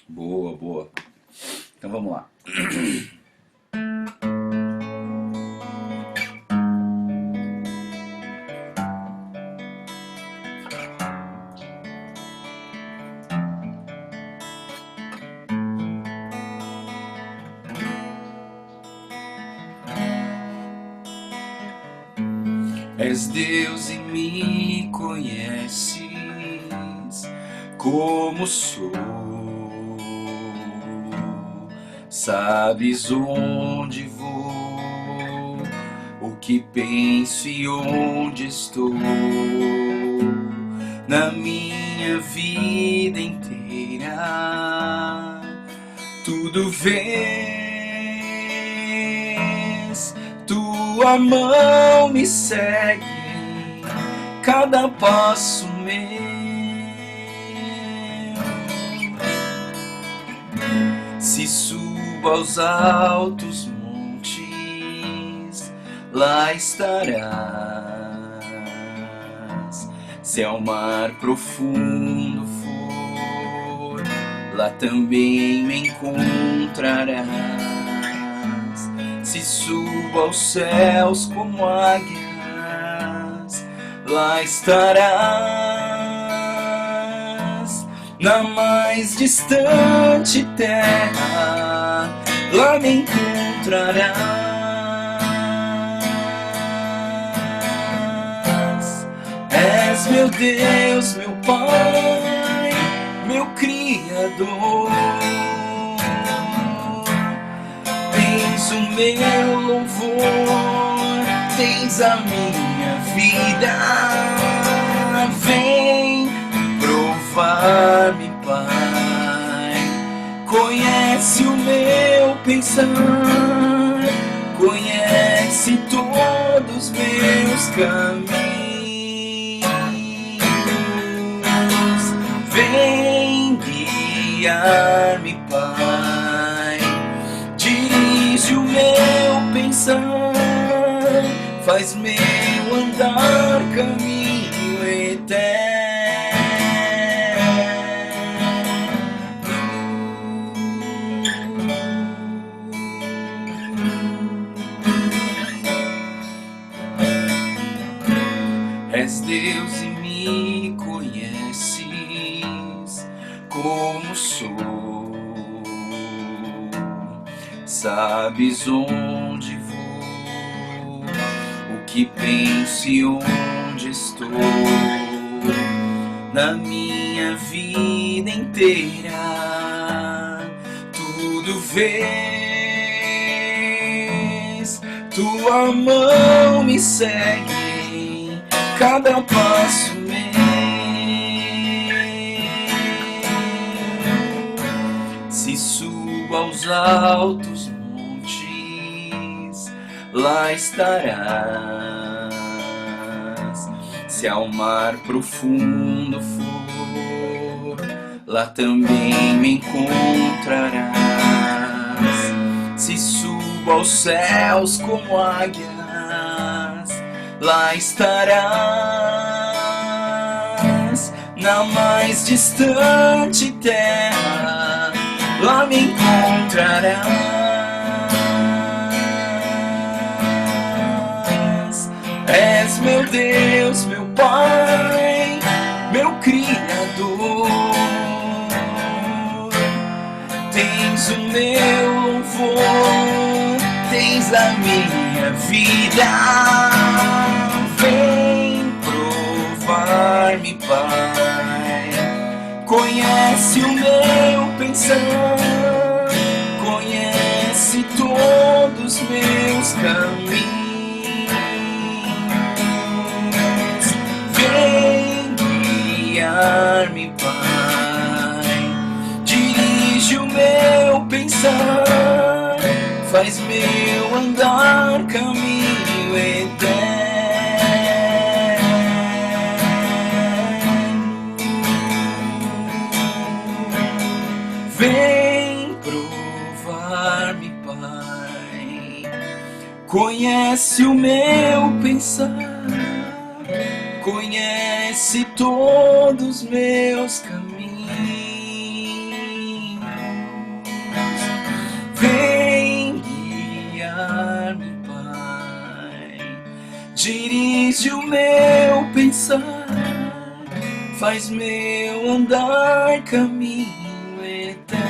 Boa, boa. Então vamos lá. És Deus e me conheces como sou. Sabes onde vou, o que penso e onde estou. Na minha vida inteira, tudo vês. Tua mão me segue, cada passo meu. Se subo aos altos montes, lá estarás. Se ao mar profundo for, lá também me encontrarás. Se subo aos céus como águias, lá estarás. Na mais distante terra, lá me encontrarás. És meu Deus, meu Pai, meu Criador. Tens o meu louvor, tens a minha vida. Vem provar-me, Pai. Conhece o meu pensar, conhece todos os meus caminhos. Vem guiar-me, Pai. Dirige o meu pensar, faz meu andar caminho eterno. És Deus e me conheces como sou. Sabes onde vou, o que penso e onde estou. Na minha vida inteira, tudo vês. Tua mão me segue, cada passo meu. Se subo aos altos montes, lá estarás. Se ao mar profundo for, lá também me encontrarás. Se subo aos céus como águias, lá estarás. Na mais distante terra, lá me encontrarás. És meu Deus, meu Pai, meu Criador. Tens o meu louvor, tens a minha vida. Vem provar-me, Pai. Conhece o meu pensar, conhece todos os meus caminhos. Vem guiar-me, Pai. Dirige o meu pensar, faz meu andar caminho eterno. Vem provar-me, Pai. Conhece o meu pensar, conhece todos os meus caminhos. dirige o meu pensar, faz meu andar caminho eterno.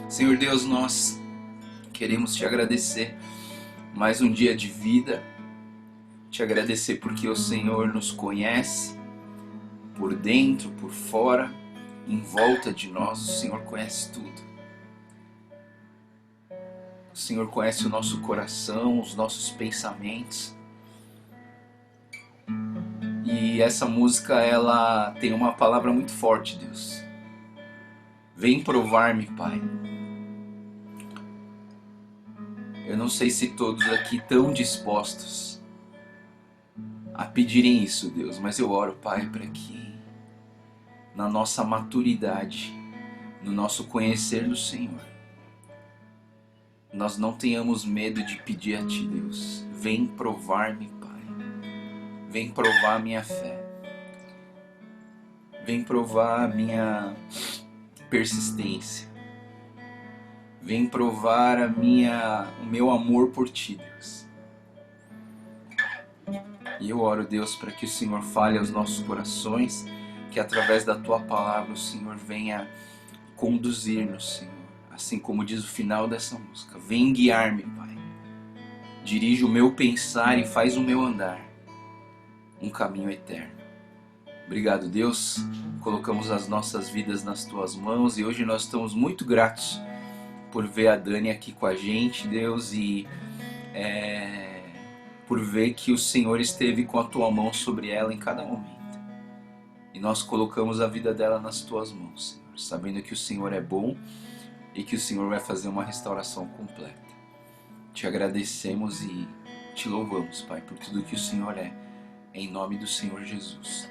Senhor Deus, nós queremos te agradecer mais um dia de vida, te agradecer porque o Senhor nos conhece por dentro, por fora, em volta de nós. O Senhor conhece tudo. O Senhor conhece o nosso coração, os nossos pensamentos. E essa música, ela tem uma palavra muito forte, Deus. Vem provar-me, Pai. Eu não sei se todos aqui estão dispostos a pedirem isso, Deus, mas eu oro, Pai, para que na nossa maturidade, no nosso conhecer do Senhor, nós não tenhamos medo de pedir a Ti, Deus. Vem provar-me, Pai. Vem provar a minha fé. Vem provar a minha persistência. Vem provar o meu amor por Ti, Deus. E eu oro, Deus, para que o Senhor fale aos nossos corações, que através da Tua palavra o Senhor venha conduzir-nos, Senhor. Assim como diz o final dessa música. Vem guiar-me, Pai. Dirige o meu pensar e faz o meu andar um caminho eterno. Obrigado, Deus. Colocamos as nossas vidas nas Tuas mãos e hoje nós estamos muito gratos por ver a Dani aqui com a gente, Deus, e por ver que o Senhor esteve com a Tua mão sobre ela em cada momento. E nós colocamos a vida dela nas Tuas mãos, Senhor, sabendo que o Senhor é bom e que o Senhor vai fazer uma restauração completa. Te agradecemos e te louvamos, Pai, por tudo que o Senhor é, em nome do Senhor Jesus.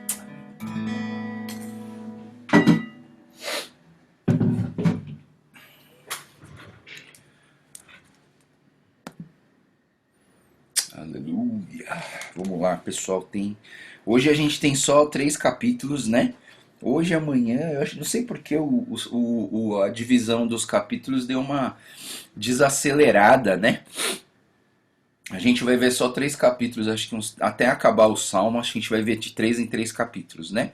Aleluia. Vamos lá, pessoal. Hoje a gente tem só 3 capítulos, né? Hoje e amanhã, eu não sei porque a divisão dos capítulos deu uma desacelerada, né? A gente vai ver só 3 capítulos, acho que até acabar o Salmo, acho que a gente vai ver de 3 em 3 capítulos, né?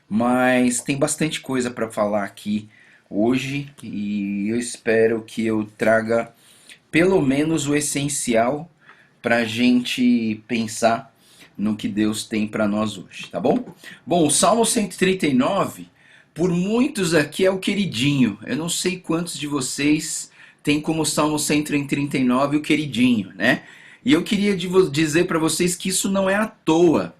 Mas tem bastante coisa para falar aqui hoje e eu espero que eu traga pelo menos o essencial para a gente pensar no que Deus tem para nós hoje, tá bom? Bom, o Salmo 139, por muitos aqui é o queridinho. Eu não sei quantos de vocês tem como Salmo 139 o queridinho, né? E eu queria dizer para vocês que isso não é à toa.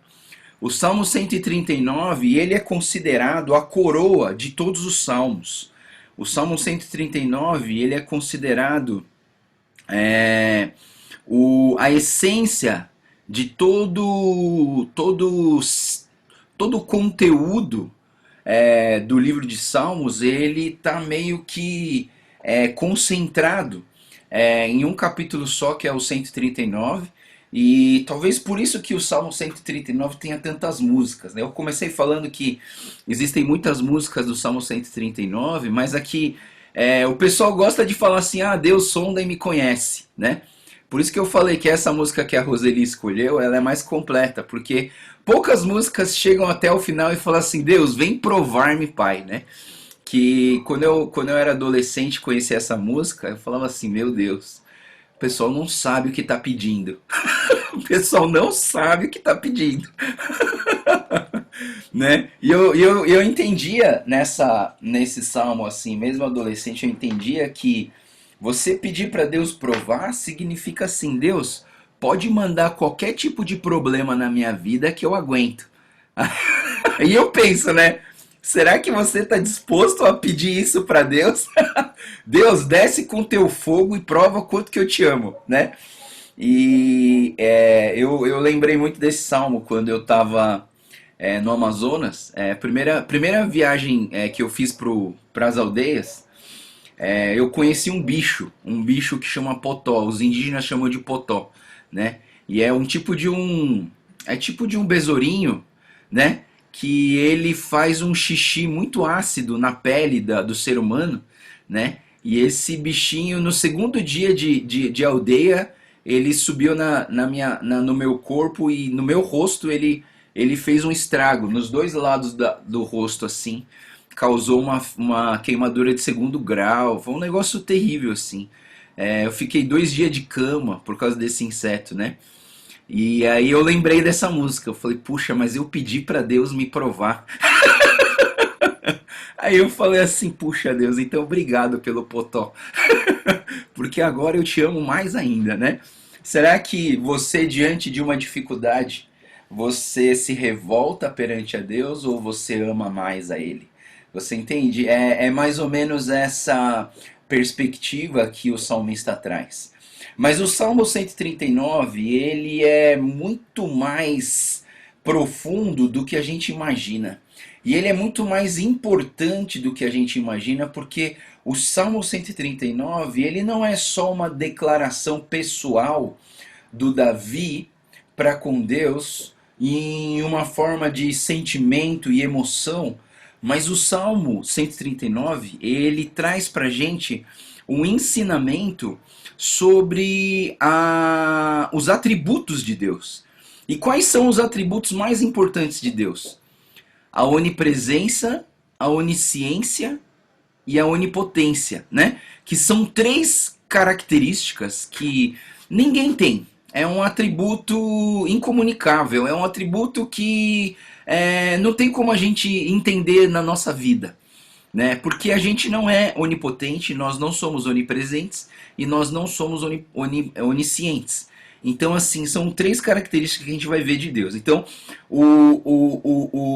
O Salmo 139, ele é considerado a coroa de todos os salmos. O Salmo 139, ele é considerado a essência de todo o conteúdo do livro de Salmos. Ele está meio que concentrado em um capítulo só, que é o 139, e talvez por isso que o Salmo 139 tenha tantas músicas, né? Eu comecei falando que existem muitas músicas do Salmo 139, mas aqui o pessoal gosta de falar assim, Deus sonda e me conhece, né? Por isso que eu falei que essa música que a Roseli escolheu, ela é mais completa, porque poucas músicas chegam até o final e falam assim, Deus, vem provar-me, Pai, né? Que quando eu era adolescente e conheci essa música, eu falava assim, meu Deus, o pessoal não sabe o que está pedindo. O pessoal não sabe o que está pedindo. Né? E eu entendia nesse salmo, assim, mesmo adolescente, eu entendia que você pedir para Deus provar significa assim, Deus, pode mandar qualquer tipo de problema na minha vida que eu aguento. E eu penso, né? Será que você está disposto a pedir isso para Deus? Deus, desce com teu fogo e prova quanto que eu te amo, né? E eu lembrei muito desse salmo quando eu estava no Amazonas. Primeira viagem que eu fiz para as aldeias, eu conheci um bicho que chama potó. Os indígenas chamam de potó, né? E é tipo de um besourinho, né? Que ele faz um xixi muito ácido na pele do ser humano, né? E esse bichinho, no segundo dia de aldeia, ele subiu no meu corpo e no meu rosto ele fez um estrago nos dois lados do rosto, assim. Causou uma queimadura de segundo grau. Foi um negócio terrível, assim. Eu fiquei 2 dias de cama por causa desse inseto, né? E aí eu lembrei dessa música. Eu falei, puxa, mas eu pedi pra Deus me provar. Aí eu falei assim, puxa Deus, então obrigado pelo potó. Porque agora eu te amo mais ainda, né? Será que você, diante de uma dificuldade, você se revolta perante a Deus ou você ama mais a Ele? Você entende? É mais ou menos essa perspectiva que o salmista traz. Mas o Salmo 139, ele é muito mais profundo do que a gente imagina. E ele é muito mais importante do que a gente imagina, porque o Salmo 139, ele não é só uma declaração pessoal do Davi para com Deus em uma forma de sentimento e emoção, mas o Salmo 139, ele traz para a gente um ensinamento sobre os atributos de Deus. E quais são os atributos mais importantes de Deus? A onipresença, a onisciência e a onipotência, né? Que são três características que ninguém tem. É um atributo incomunicável, é um atributo que não tem como a gente entender na nossa vida, né? Porque a gente não é onipotente, nós não somos onipresentes e nós não somos oniscientes. Então, assim, são três características que a gente vai ver de Deus. Então, o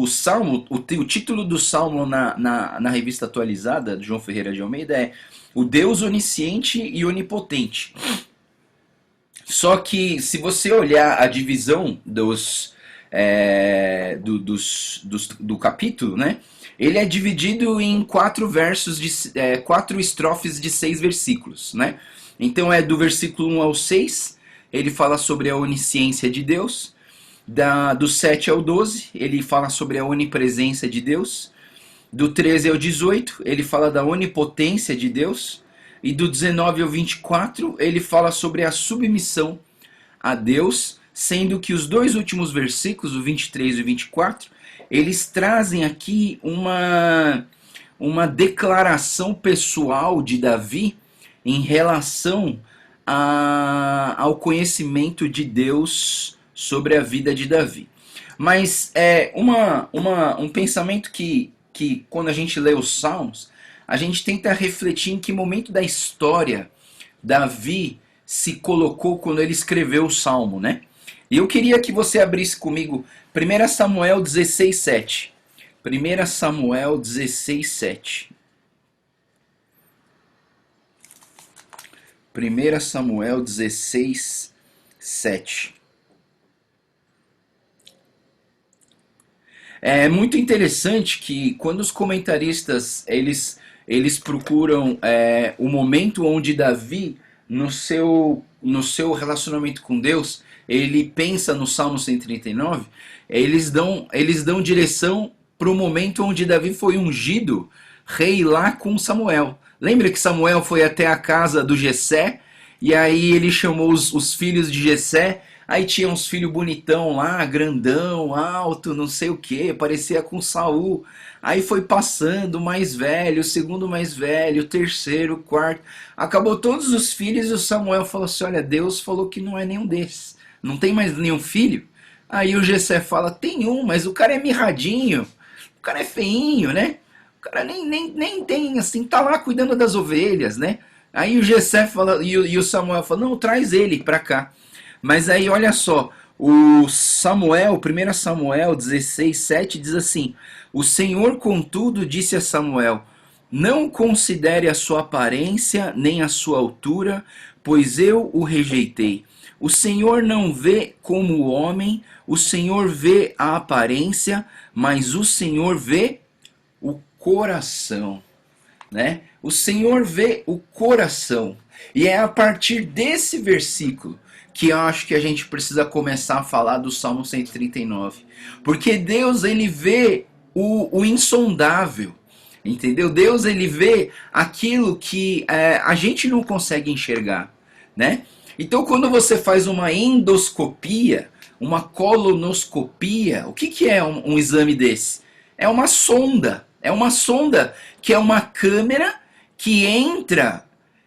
Salmo, o título do Salmo na revista atualizada, de João Ferreira de Almeida, é O Deus Onisciente e Onipotente. Só que, se você olhar a divisão do capítulo, né? Ele é dividido em 4 estrofes de 6 versículos, né? Então é do versículo 1 ao 6, ele fala sobre a onisciência de Deus. Do 7 ao 12, ele fala sobre a onipresença de Deus. Do 13 ao 18, ele fala da onipotência de Deus. E do 19 ao 24, ele fala sobre a submissão a Deus, sendo que os dois últimos versículos, o 23 e o 24, eles trazem aqui uma declaração pessoal de Davi em relação ao conhecimento de Deus sobre a vida de Davi. Mas um pensamento que quando a gente lê os Salmos, a gente tenta refletir em que momento da história Davi se colocou quando ele escreveu o Salmo, né? E eu queria que você abrisse comigo 1 Samuel 16, 7. 1 Samuel 16, 7. 1 Samuel 16, 7. É muito interessante que quando os comentaristas eles procuram o momento onde Davi, no seu relacionamento com Deus, ele pensa no Salmo 139, eles dão direção para o momento onde Davi foi ungido rei lá com Samuel. Lembra que Samuel foi até a casa do Jessé, e aí ele chamou os filhos de Jessé. Aí tinha uns filhos bonitão lá, grandão, alto, não sei o que, parecia com Saul. Aí foi passando o mais velho, o segundo mais velho, o terceiro, o quarto. Acabou todos os filhos e o Samuel falou assim, olha, Deus falou que não é nenhum desses. Não tem mais nenhum filho? Aí o Jessé fala, tem um, mas o cara é mirradinho, o cara é feinho, né? O cara nem tem, assim, tá lá cuidando das ovelhas, né? Aí o Jessé fala, e o Samuel fala, não, traz ele pra cá. Mas aí olha só, o Samuel, 1 Samuel 16, 7 diz assim, o Senhor contudo disse a Samuel, não considere a sua aparência nem a sua altura, pois eu o rejeitei. O Senhor não vê como o homem, o Senhor vê a aparência, mas o Senhor vê o coração, né? O Senhor vê o coração. E é a partir desse versículo que eu acho que a gente precisa começar a falar do Salmo 139. Porque Deus, ele vê o insondável. Entendeu? Deus, ele vê aquilo que a gente não consegue enxergar, né? Então, quando você faz uma endoscopia, uma colonoscopia, o que, que é um exame desse? É uma sonda. É uma sonda que é uma câmera que entra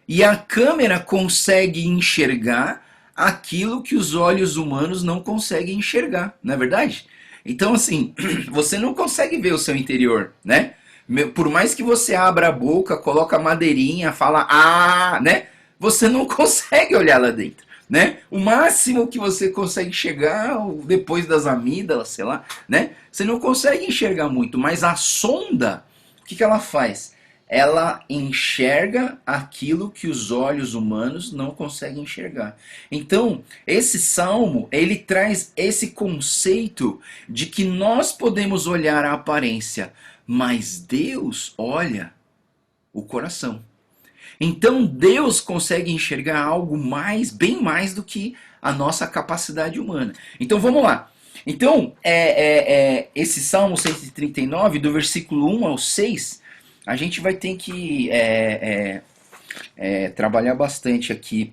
e a câmera consegue enxergar aquilo que os olhos humanos não conseguem enxergar, não é verdade? Então, assim, você não consegue ver o seu interior, né? Por mais que você abra a boca, coloca a madeirinha, fala né? Você não consegue olhar lá dentro, né? O máximo que você consegue chegar depois das amígdalas, sei lá, né? Você não consegue enxergar muito, mas a sonda, o que, que ela faz? Ela enxerga aquilo que os olhos humanos não conseguem enxergar. Então, esse salmo, ele traz esse conceito de que nós podemos olhar a aparência, mas Deus olha o coração. Então Deus consegue enxergar algo mais, bem mais do que a nossa capacidade humana. Então vamos lá. Então, esse Salmo 139, do versículo 1 ao 6, a gente vai ter que trabalhar bastante aqui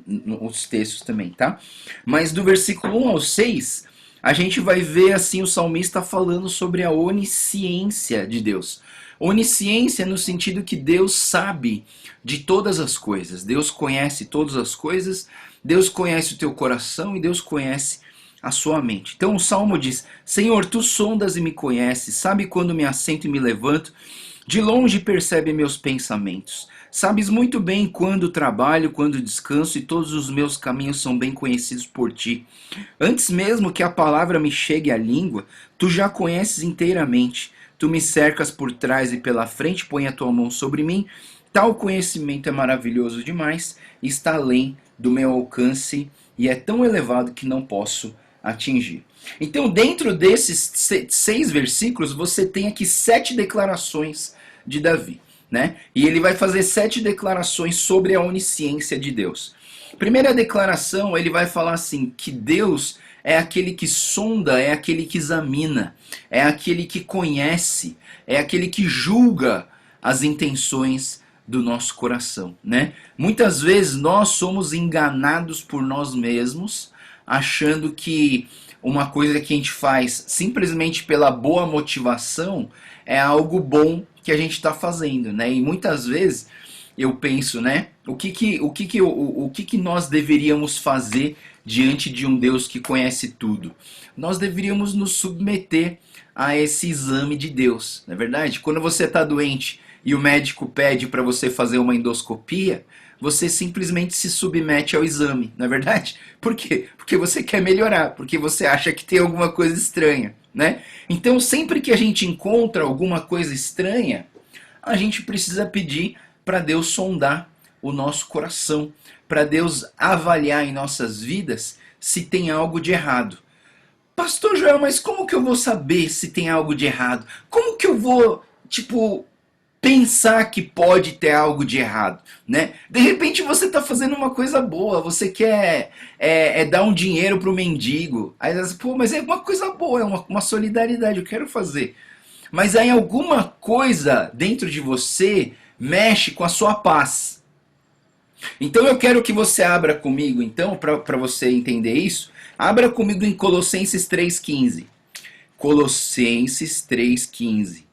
nos textos também, tá? Mas do versículo 1 ao 6, a gente vai ver assim o salmista falando sobre a onisciência de Deus. Onisciência no sentido que Deus sabe de todas as coisas. Deus conhece todas as coisas, Deus conhece o teu coração e Deus conhece a sua mente. Então o Salmo diz: Senhor, tu sondas e me conheces, sabe quando me assento e me levanto, de longe percebe meus pensamentos. Sabes muito bem quando trabalho, quando descanso, e todos os meus caminhos são bem conhecidos por ti. Antes mesmo que a palavra me chegue à língua, tu já conheces inteiramente. Tu me cercas por trás e pela frente, põe a tua mão sobre mim. Tal conhecimento é maravilhoso demais, está além do meu alcance e é tão elevado que não posso atingir. Então, dentro desses 6 versículos, você tem aqui 7 declarações de Davi, né? E ele vai fazer 7 declarações sobre a onisciência de Deus. Primeira declaração, ele vai falar assim, que Deus é aquele que sonda, é aquele que examina, é aquele que conhece, é aquele que julga as intenções do nosso coração, né? Muitas vezes nós somos enganados por nós mesmos, achando que uma coisa que a gente faz simplesmente pela boa motivação é algo bom que a gente está fazendo, né? E muitas vezes eu penso, né? O que nós deveríamos fazer diante de um Deus que conhece tudo? Nós deveríamos nos submeter a esse exame de Deus, não é verdade? Quando você está doente e o médico pede para você fazer uma endoscopia, você simplesmente se submete ao exame, não é verdade? Por quê? Porque você quer melhorar, porque você acha que tem alguma coisa estranha, né? Então, sempre que a gente encontra alguma coisa estranha, a gente precisa pedir para Deus sondar o nosso coração, para Deus avaliar em nossas vidas se tem algo de errado. Pastor Joel, mas como que eu vou saber se tem algo de errado? Como que eu vou, pensar que pode ter algo de errado, né? De repente você está fazendo uma coisa boa, você quer dar um dinheiro para o mendigo, aí você, pô, mas é uma coisa boa, é uma solidariedade, eu quero fazer. Mas aí alguma coisa dentro de você mexe com a sua paz. Então eu quero que você abra comigo, então, para você entender isso, abra comigo em Colossenses 3,15. Colossenses 3,15.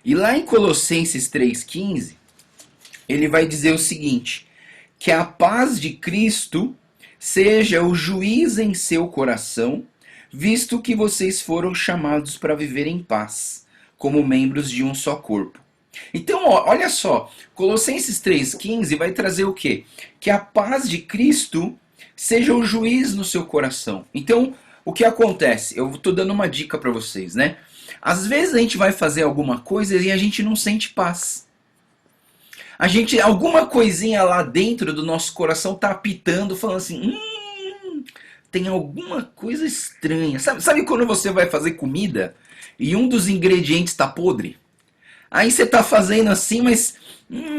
E lá em Colossenses 3,15, ele vai dizer o seguinte: que a paz de Cristo seja o juiz em seu coração, visto que vocês foram chamados para viver em paz, como membros de um só corpo. Então, olha só, Colossenses 3,15 vai trazer o quê? Que a paz de Cristo seja o juiz no seu coração. Então, o que acontece? Eu estou dando uma dica para vocês, né? Às vezes a gente vai fazer alguma coisa e a gente não sente paz. Alguma coisinha lá dentro do nosso coração tá apitando, falando assim, tem alguma coisa estranha. Sabe quando você vai fazer comida e um dos ingredientes está podre? Aí você tá fazendo assim, mas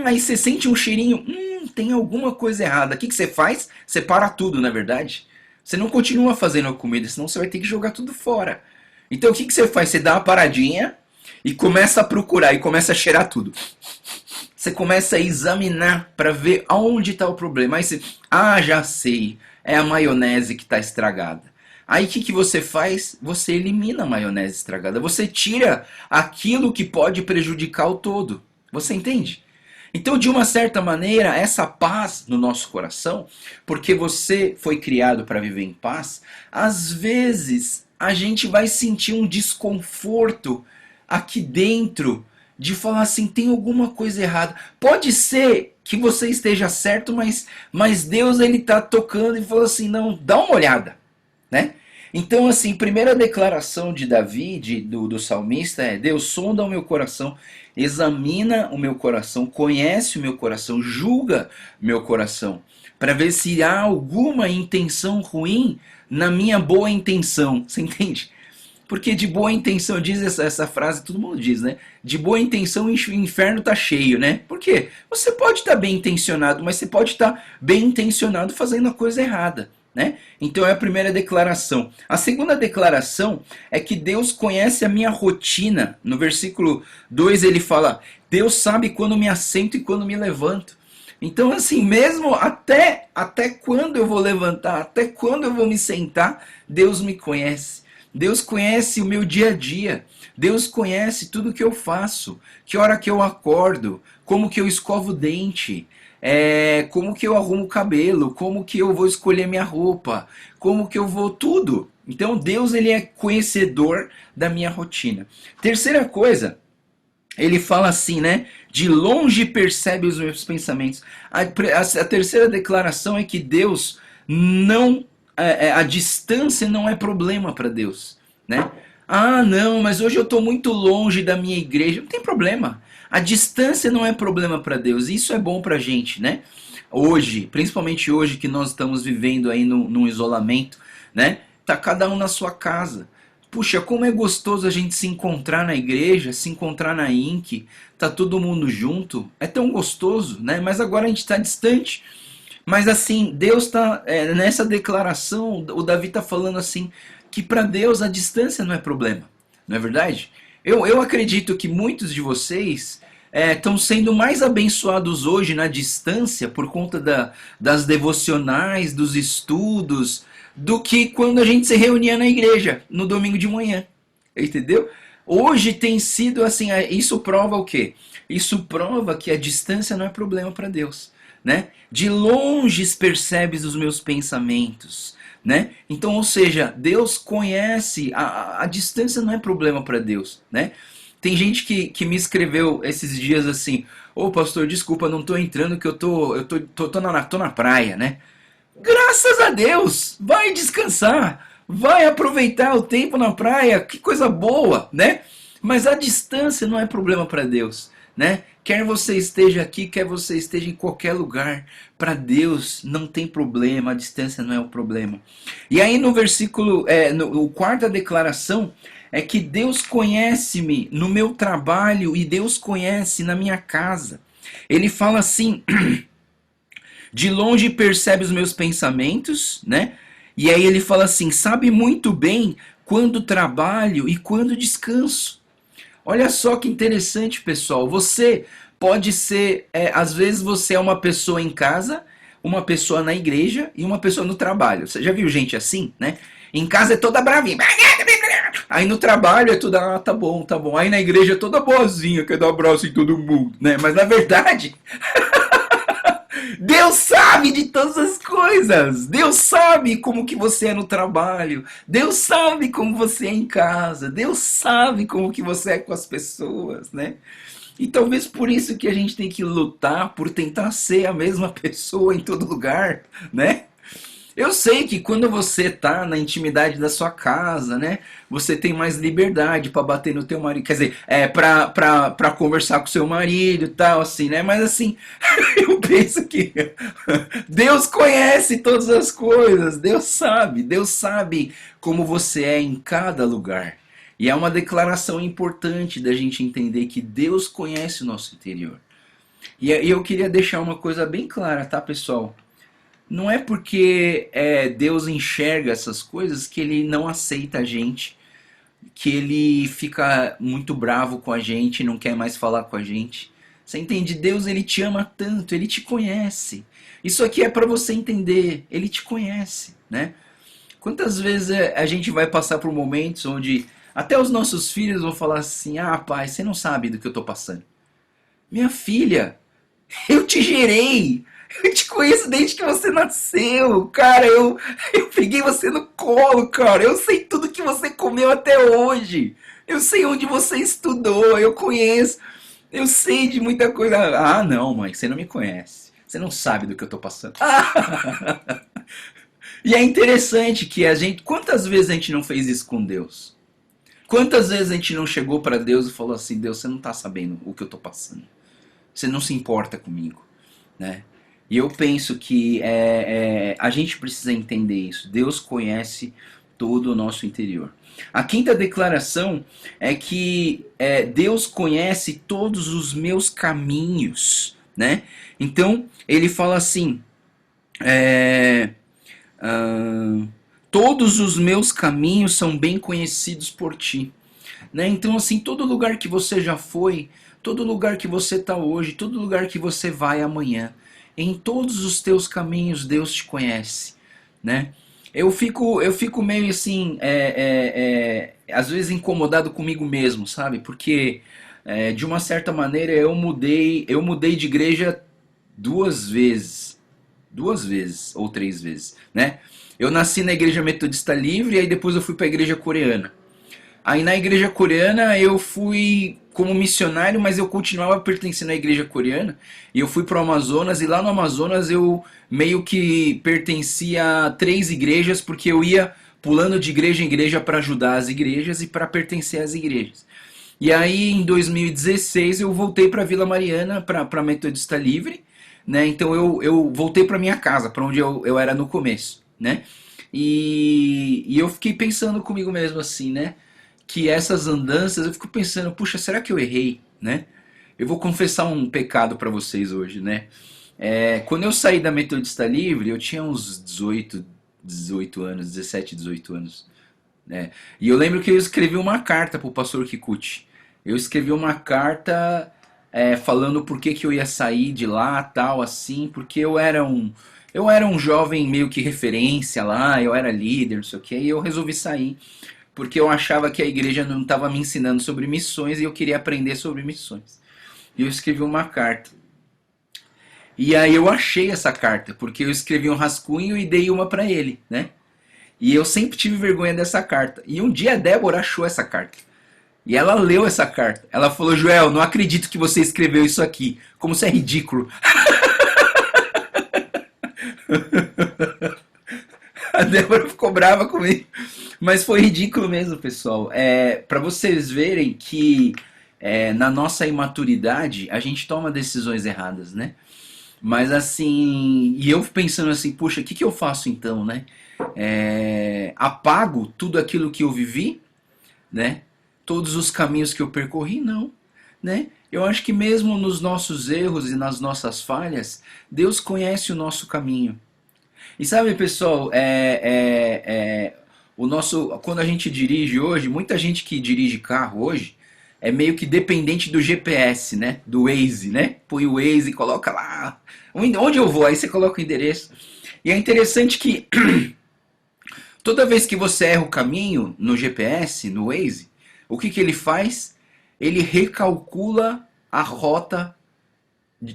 aí você sente um cheirinho, tem alguma coisa errada. O que você faz? Você para tudo, na verdade. Você não continua fazendo a comida, senão você vai ter que jogar tudo fora. Então o que você faz? Você dá uma paradinha e começa a procurar e começa a cheirar tudo. Você começa a examinar para ver aonde está o problema. Aí você, já sei, é a maionese que está estragada. Aí o que você faz? Você elimina a maionese estragada. Você tira aquilo que pode prejudicar o todo. Você entende? Então, de uma certa maneira, essa paz no nosso coração, porque você foi criado para viver em paz, às vezes a gente vai sentir um desconforto aqui dentro de falar assim, tem alguma coisa errada. Pode ser que você esteja certo, mas Deus ele está tocando e falou assim, não, dá uma olhada, né? Então, assim, primeira declaração de Davi, do salmista, é: Deus, sonda o meu coração, examina o meu coração, conhece o meu coração, julga meu coração, para ver se há alguma intenção ruim na minha boa intenção. Você entende? Porque de boa intenção, diz essa frase, todo mundo diz, né? De boa intenção o inferno tá cheio, né? Por quê? Você pode estar bem intencionado, mas você pode estar bem intencionado fazendo a coisa errada, né? Então é a primeira declaração. A segunda declaração é que Deus conhece a minha rotina. No versículo 2 ele fala: Deus sabe quando me assento e quando me levanto. Então, assim, mesmo até quando eu vou levantar, até quando eu vou me sentar, Deus me conhece. Deus conhece o meu dia a dia. Deus conhece tudo que eu faço. Que hora que eu acordo, como que eu escovo o dente, como que eu arrumo o cabelo, como que eu vou escolher minha roupa, como que eu vou tudo. Então Deus ele é conhecedor da minha rotina. Terceira coisa, ele fala assim, né? De longe percebe os meus pensamentos. A terceira declaração é que Deus não a distância não é problema para Deus, né? Ah, não, mas hoje eu estou muito longe da minha igreja. Não tem problema. A distância não é problema para Deus. Isso é bom para a gente, né? Hoje, principalmente hoje que nós estamos vivendo aí num isolamento, né? Tá cada um na sua casa. Puxa, como é gostoso a gente se encontrar na igreja, se encontrar na INC, tá todo mundo junto. É tão gostoso, né? Mas agora a gente está distante. Mas assim, Deus está nessa declaração, o Davi está falando assim, que para Deus a distância não é problema, não é verdade? Eu acredito que muitos de vocês estão sendo mais abençoados hoje na distância por conta das devocionais, dos estudos, do que quando a gente se reunia na igreja no domingo de manhã, entendeu? Hoje tem sido assim, isso prova o quê? Isso prova que a distância não é problema para Deus. Né? De longe percebes os meus pensamentos, né? Então, ou seja, Deus conhece, a distância não é problema para Deus, né? Tem gente que me escreveu esses dias assim: ô pastor, desculpa, não tô entrando que eu tô na praia, né? Graças a Deus, vai descansar, vai aproveitar o tempo na praia, que coisa boa, né? Mas a distância não é problema para Deus, né? Quer você esteja aqui, quer você esteja em qualquer lugar, para Deus não tem problema, a distância não é o problema. E aí no versículo, no quarta declaração, é que Deus conhece-me no meu trabalho e Deus conhece na minha casa. Ele fala assim: de longe percebe os meus pensamentos, né? E aí ele fala assim: sabe muito bem quando trabalho e quando descanso. Olha só que interessante, pessoal. Você pode ser, às vezes você é uma pessoa em casa, uma pessoa na igreja e uma pessoa no trabalho. Você já viu gente assim, né? Em casa é toda bravinha. Aí no trabalho é tudo, tá bom, tá bom. Aí na igreja é toda boazinha, quer dar abraço em todo mundo, né? Mas na verdade, Deus sabe de todas as coisas. Deus sabe como que você é no trabalho. Deus sabe como você é em casa. Deus sabe como que você é com as pessoas, né? E talvez por isso que a gente tem que lutar por tentar ser a mesma pessoa em todo lugar, né? Eu sei que quando você tá na intimidade da sua casa, né, você tem mais liberdade para bater no teu marido, quer dizer, para conversar com seu marido e tal, assim, né? Mas assim, eu penso que Deus conhece todas as coisas, Deus sabe como você é em cada lugar. E é uma declaração importante da gente entender que Deus conhece o nosso interior. E eu queria deixar uma coisa bem clara, tá, pessoal? Não é porque Deus enxerga essas coisas que ele não aceita a gente. que ele fica muito bravo com a gente, não quer mais falar com a gente. Você entende? Deus, ele te ama tanto, ele te conhece. Isso aqui é para você entender, ele te conhece, né? Quantas vezes a gente vai passar por momentos onde até os nossos filhos vão falar assim: "Ah, pai, você não sabe do que eu tô passando". Minha filha, eu te gerei. Eu te conheço desde que você nasceu, cara. Eu peguei você no colo, cara. Eu sei tudo que você comeu até hoje. Eu sei onde você estudou. Eu conheço. Eu sei de muita coisa. Ah, não, mãe, você não me conhece. Você não sabe do que eu tô passando. E é interessante que a gente. Quantas vezes a gente não fez isso com Deus? Quantas vezes a gente não chegou para Deus e falou assim: Deus, você não tá sabendo o que eu tô passando. Você não se importa comigo, né? E eu penso que a gente precisa entender isso. Deus conhece todo o nosso interior. A quinta declaração é que Deus conhece todos os meus caminhos, né? Então ele fala assim: é, ah, todos os meus caminhos são bem conhecidos por ti, né? Então assim, todo lugar que você já foi, todo lugar que você está hoje, todo lugar que você vai amanhã, em todos os teus caminhos Deus te conhece, né? Eu fico meio assim, às vezes incomodado comigo mesmo, sabe? Porque de uma certa maneira eu mudei de igreja duas vezes ou três vezes, né? Eu nasci na igreja metodista livre e aí depois eu fui para a igreja coreana. Aí na igreja coreana eu fui como missionário, mas eu continuava pertencendo à igreja coreana. E eu fui para o Amazonas, e lá no Amazonas eu meio que pertencia a três igrejas, porque eu ia pulando de igreja em igreja para ajudar as igrejas e para pertencer às igrejas. E aí em 2016 eu voltei para Vila Mariana, para Metodista Livre, né? Então eu voltei para minha casa, para onde eu era no começo, né? E eu fiquei pensando comigo mesmo assim, né? Que essas andanças, eu fico pensando, puxa, será que eu errei, né? Eu vou confessar um pecado para vocês hoje, né? Quando eu saí da Metodista Livre, eu tinha uns 18 anos, 17, 18 anos, né? E eu lembro que eu escrevi uma carta pro pastor Kikuchi. Eu escrevi uma carta falando por que eu ia sair de lá, tal, assim, porque eu era um jovem meio que referência lá, eu era líder, não sei o que, e eu resolvi sair porque eu achava que a igreja não estava me ensinando sobre missões e eu queria aprender sobre missões. E eu escrevi uma carta. E aí eu achei essa carta, porque eu escrevi um rascunho e dei uma para ele, né? E eu sempre tive vergonha dessa carta. E um dia a Débora achou essa carta. E ela leu essa carta. Ela falou: Joel, não acredito que você escreveu isso aqui. Como isso é ridículo. A Débora ficou brava comigo. Mas foi ridículo mesmo, pessoal. Para vocês verem que na nossa imaturidade a gente toma decisões erradas, né? Mas assim, e eu pensando assim, puxa, o que eu faço então, né? Apago tudo aquilo que eu vivi, né? Todos os caminhos que eu percorri, não, né? Eu acho que mesmo nos nossos erros e nas nossas falhas, Deus conhece o nosso caminho. E sabe, pessoal, quando a gente dirige hoje, muita gente que dirige carro hoje é meio que dependente do GPS, né? Do Waze, né? Põe o Waze e coloca lá onde eu vou, aí você coloca o endereço. E é interessante que toda vez que você erra o caminho no GPS, no Waze, o que ele faz? Ele recalcula a rota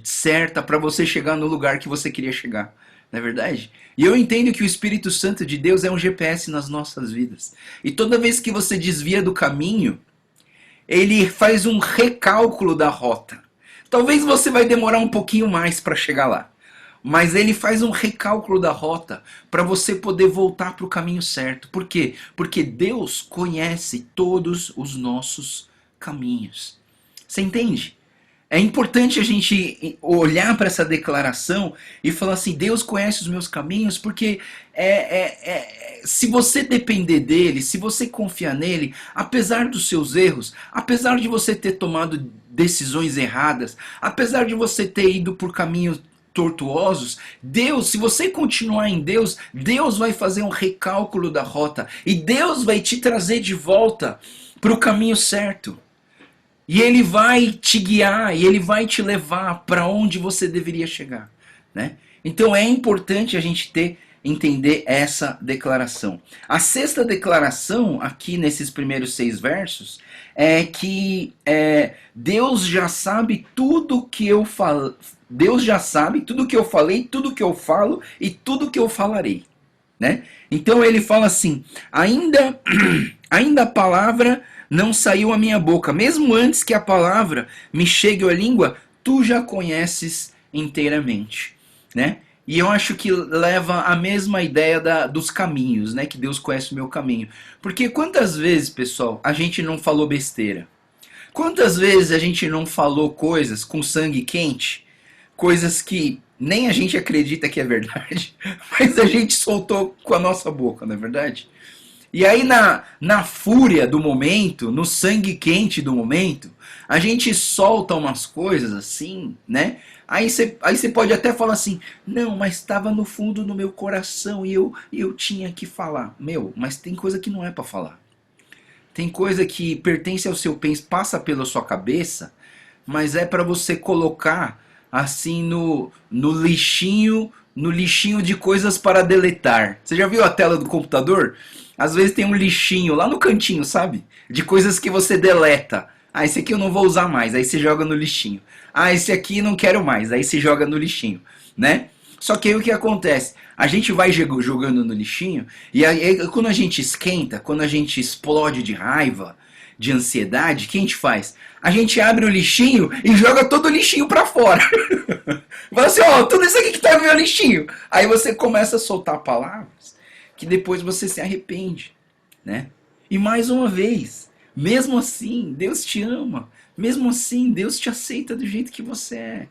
certa para você chegar no lugar que você queria chegar. Não é verdade? E eu entendo que o Espírito Santo de Deus é um GPS nas nossas vidas. E toda vez que você desvia do caminho, ele faz um recálculo da rota. Talvez você vai demorar um pouquinho mais para chegar lá. Mas ele faz um recálculo da rota para você poder voltar para o caminho certo. Por quê? Porque Deus conhece todos os nossos caminhos. Você entende? É importante a gente olhar para essa declaração e falar assim: Deus conhece os meus caminhos, porque se você depender dele, se você confiar nele, apesar dos seus erros, apesar de você ter tomado decisões erradas, apesar de você ter ido por caminhos tortuosos, Deus, se você continuar em Deus, Deus vai fazer um recálculo da rota e Deus vai te trazer de volta para o caminho certo. E Ele vai te guiar e Ele vai te levar para onde você deveria chegar, né? Então é importante a gente entender essa declaração. A sexta declaração, aqui nesses primeiros 6 versos, é que Deus já sabe tudo que eu falo. Deus já sabe tudo que eu falei, tudo que eu falo e tudo que eu falarei, né? Então ele fala assim: ainda a palavra não saiu à minha boca, mesmo antes que a palavra me chegue à língua, tu já conheces inteiramente, né? E eu acho que leva a mesma ideia dos caminhos, né? Que Deus conhece o meu caminho. Porque quantas vezes, pessoal, a gente não falou besteira? Quantas vezes a gente não falou coisas com sangue quente? Coisas que nem a gente acredita que é verdade, mas a gente soltou com a nossa boca, não é verdade? E aí na fúria do momento, no sangue quente do momento, a gente solta umas coisas assim, né? Aí você pode até falar assim: não, mas estava no fundo do meu coração e eu tinha que falar. Meu, mas tem coisa que não é para falar. Tem coisa que pertence ao seu pensamento, passa pela sua cabeça, mas é para você colocar assim no lixinho de coisas para deletar. Você já viu a tela do computador? Às vezes tem um lixinho lá no cantinho, sabe? De coisas que você deleta. Ah, esse aqui eu não vou usar mais, aí você joga no lixinho. Ah, esse aqui não quero mais, aí você joga no lixinho, né? Só que aí o que acontece? A gente vai jogando no lixinho, e aí quando a gente esquenta, quando a gente explode de raiva, de ansiedade, o que a gente faz? A gente abre o lixinho e joga todo o lixinho pra fora. Fala assim: ó, tudo isso aqui que tá no meu lixinho. Aí você começa a soltar palavras que depois você se arrepende, né? E mais uma vez, mesmo assim, Deus te ama. Mesmo assim, Deus te aceita do jeito que você é.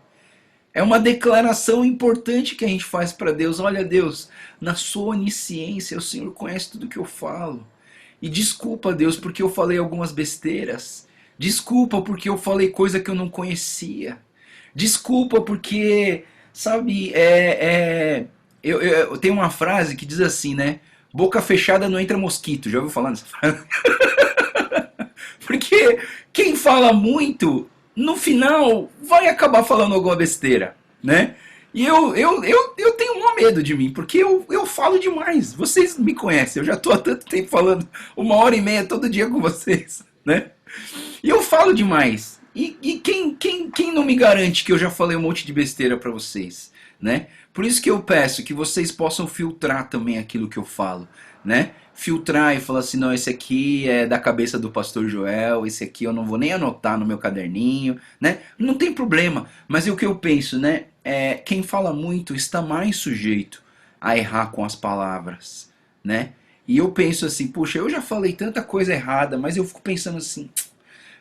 É uma declaração importante que a gente faz para Deus. Olha, Deus, na sua onisciência, o Senhor conhece tudo que eu falo. E desculpa, Deus, porque eu falei algumas besteiras. Desculpa porque eu falei coisa que eu não conhecia. Desculpa porque, sabe, eu tenho uma frase que diz assim, né? Boca fechada não entra mosquito. Já ouviu falar nessa frase? Porque quem fala muito, no final, vai acabar falando alguma besteira, né? E eu tenho um medo de mim, porque eu falo demais. Vocês me conhecem, eu já estou há tanto tempo falando 1h30 todo dia com vocês, né? E eu falo demais. E quem não me garante que eu já falei um monte de besteira para vocês, né? Por isso que eu peço que vocês possam filtrar também aquilo que eu falo, né? Filtrar e falar assim: não, esse aqui é da cabeça do pastor Joel, esse aqui eu não vou nem anotar no meu caderninho, né? Não tem problema, mas é o que eu penso, né? Quem fala muito está mais sujeito a errar com as palavras, né? E eu penso assim: puxa, eu já falei tanta coisa errada, mas eu fico pensando assim: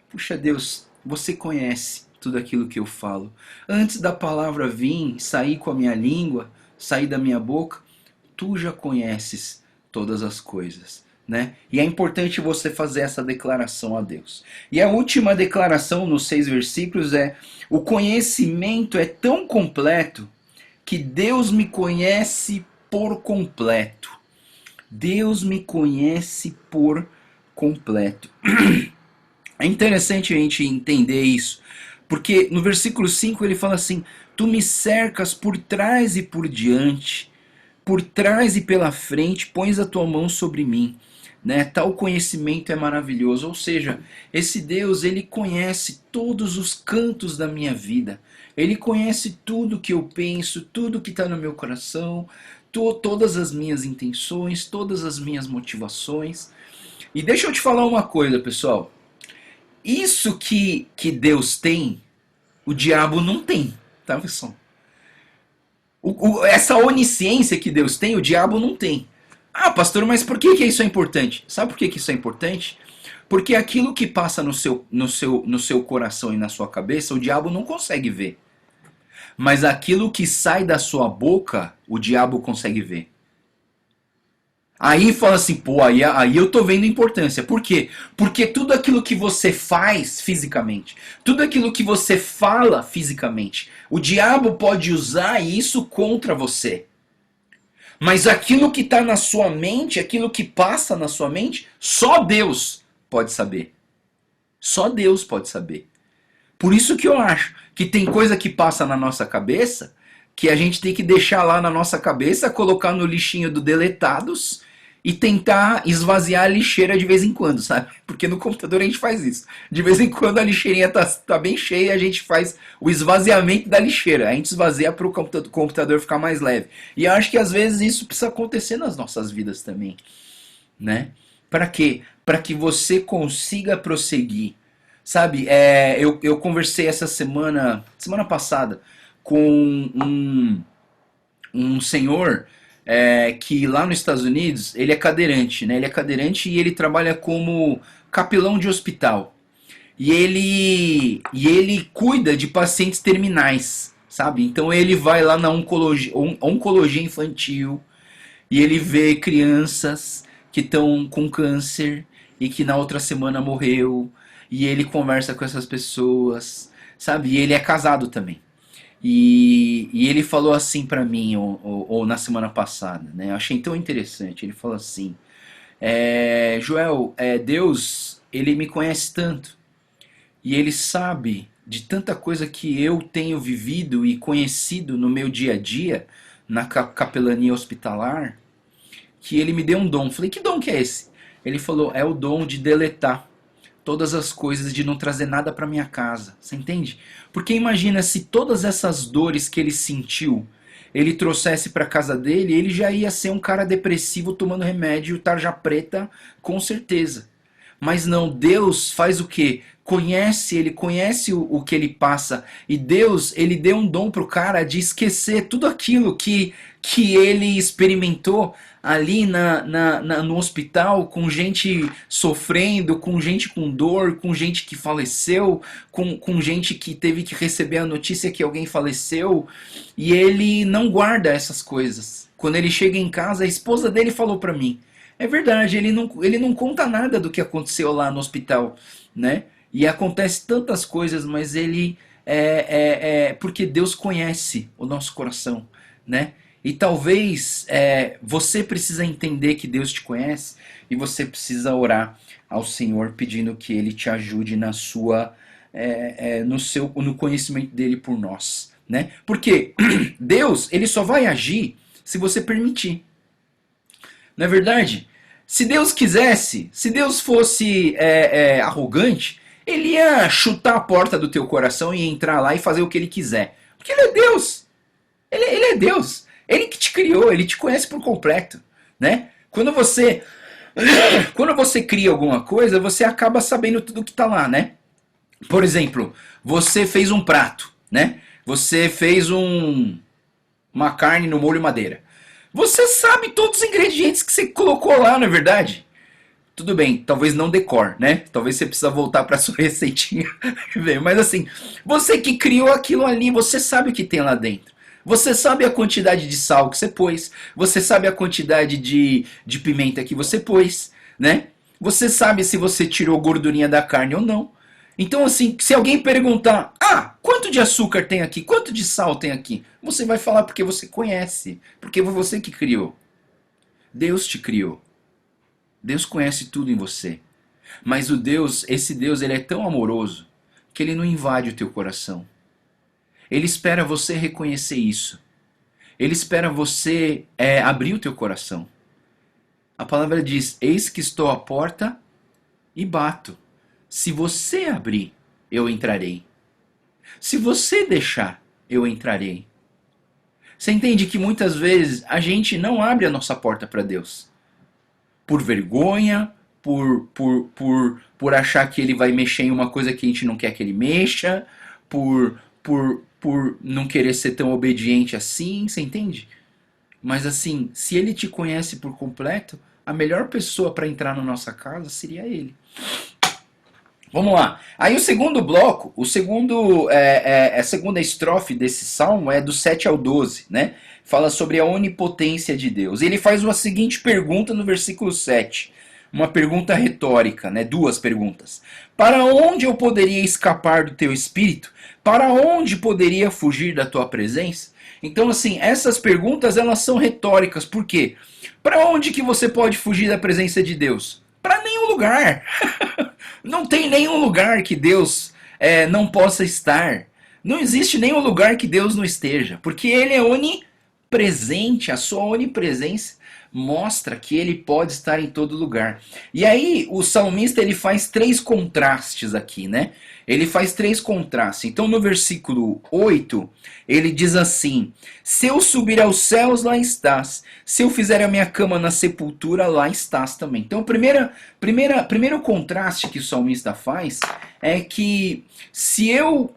puxa, Deus, você conhece tudo aquilo que eu falo. Antes da palavra vir, sair com a minha língua, sair da minha boca, tu já conheces todas as coisas, né? E é importante você fazer essa declaração a Deus. E a última declaração nos 6 versículos é: o conhecimento é tão completo que Deus me conhece por completo. Deus me conhece por completo. É interessante a gente entender isso, porque no versículo 5 ele fala assim: tu me cercas por trás e por diante, por trás e pela frente, pões a tua mão sobre mim, né? Tal conhecimento é maravilhoso. Ou seja, esse Deus, ele conhece todos os cantos da minha vida, ele conhece tudo que eu penso, tudo que está no meu coração, todas as minhas intenções, todas as minhas motivações. E deixa eu te falar uma coisa, pessoal: isso que Deus tem, o diabo não tem, tá, pessoal? Essa onisciência que Deus tem, o diabo não tem. Ah, pastor, mas por que isso é importante? Sabe por que isso é importante? Porque aquilo que passa no seu coração e na sua cabeça, o diabo não consegue ver. Mas aquilo que sai da sua boca, o diabo consegue ver. Aí fala assim, pô, aí eu tô vendo a importância. Por quê? Porque tudo aquilo que você faz fisicamente, tudo aquilo que você fala fisicamente, o diabo pode usar isso contra você. Mas aquilo que está na sua mente, aquilo que passa na sua mente, só Deus pode saber. Só Deus pode saber. Por isso que eu acho que tem coisa que passa na nossa cabeça que a gente tem que deixar lá na nossa cabeça, colocar no lixinho do deletados e tentar esvaziar a lixeira de vez em quando, sabe? Porque no computador a gente faz isso. De vez em quando a lixeirinha tá bem cheia e a gente faz o esvaziamento da lixeira. A gente esvazia para o computador ficar mais leve. E eu acho que às vezes isso precisa acontecer nas nossas vidas também, né? Para quê? Para que você consiga prosseguir. Sabe, eu conversei essa semana passada, com um senhor que lá nos Estados Unidos, ele é cadeirante, né? Ele é cadeirante e ele trabalha como capelão de hospital. E ele cuida de pacientes terminais, sabe? Então ele vai lá na oncologia infantil e ele vê crianças que estão com câncer e que na outra semana morreu. E ele conversa com essas pessoas, sabe? E ele é casado também. E ele falou assim pra mim, ou na semana passada, né? Eu achei tão interessante. Ele falou assim: Joel, Deus, ele me conhece tanto. E ele sabe de tanta coisa que eu tenho vivido e conhecido no meu dia a dia, na capelania hospitalar, que ele me deu um dom. Falei, que dom que é esse? Ele falou, é o dom de deletar todas as coisas, de não trazer nada para minha casa. Você entende? Porque imagina se todas essas dores que ele sentiu, ele trouxesse para casa dele, ele já ia ser um cara depressivo tomando remédio, tarja preta, com certeza. Mas não, Deus faz o quê? Ele conhece o que ele passa. E Deus, ele deu um dom pro cara de esquecer tudo aquilo que ele experimentou ali no hospital, com gente sofrendo, com gente com dor, com gente que faleceu, com gente que teve que receber a notícia que alguém faleceu. E ele não guarda essas coisas. Quando ele chega em casa, a esposa dele falou pra mim. É verdade, ele não conta nada do que aconteceu lá no hospital, né? E acontece tantas coisas, mas ele porque Deus conhece o nosso coração, né? E talvez você precisa entender que Deus te conhece e você precisa orar ao Senhor pedindo que Ele te ajude na sua no conhecimento dele por nós, né? Porque Deus ele só vai agir se você permitir. Não é verdade? Se Deus quisesse, se Deus fosse arrogante, ele ia chutar a porta do teu coração e entrar lá e fazer o que ele quiser. Porque ele é Deus. Ele é Deus. Ele que te criou, ele te conhece por completo, né? Quando você cria alguma coisa, você acaba sabendo tudo que está lá, né? Por exemplo, você fez um prato, né? Você fez uma carne no molho madeira. Você sabe todos os ingredientes que você colocou lá, não é verdade? Tudo bem, talvez não decor, né? Talvez você precisa voltar para sua receitinha. Mas assim, você que criou aquilo ali, você sabe o que tem lá dentro. Você sabe a quantidade de sal que você pôs. Você sabe a quantidade de pimenta que você pôs, né? Você sabe se você tirou gordurinha da carne ou não. Então, assim, se alguém perguntar, quanto de açúcar tem aqui? Quanto de sal tem aqui? Você vai falar porque você conhece. Porque foi você que criou. Deus te criou. Deus conhece tudo em você. Mas esse Deus, ele é tão amoroso que ele não invade o teu coração. Ele espera você reconhecer isso. Ele espera você abrir o teu coração. A palavra diz, eis que estou à porta e bato. Se você abrir, eu entrarei. Se você deixar, eu entrarei. Você entende que muitas vezes a gente não abre a nossa porta para Deus. Por vergonha, por achar que ele vai mexer em uma coisa que a gente não quer que ele mexa, por não querer ser tão obediente assim, você entende? Mas assim, se ele te conhece por completo, a melhor pessoa para entrar na nossa casa seria ele. Vamos lá. Aí o segundo bloco, a segunda estrofe desse salmo é do 7 ao 12, né? Fala sobre a onipotência de Deus. Ele faz uma seguinte pergunta no versículo 7. Uma pergunta retórica, né? Duas perguntas. Para onde eu poderia escapar do teu espírito? Para onde poderia fugir da tua presença? Então, assim, essas perguntas elas são retóricas. Por quê? Para onde que você pode fugir da presença de Deus? Para nenhum lugar. Não tem nenhum lugar que Deus não possa estar. Não existe nenhum lugar que Deus não esteja, porque Ele é onipresente. A sua onipresença mostra que Ele pode estar em todo lugar. E aí o salmista ele faz três contrastes aqui, né? Ele faz três contrastes. Então no versículo 8, ele diz assim: se eu subir aos céus, lá estás. Se eu fizer a minha cama na sepultura, lá estás também. Então o primeiro contraste que o salmista faz é que se eu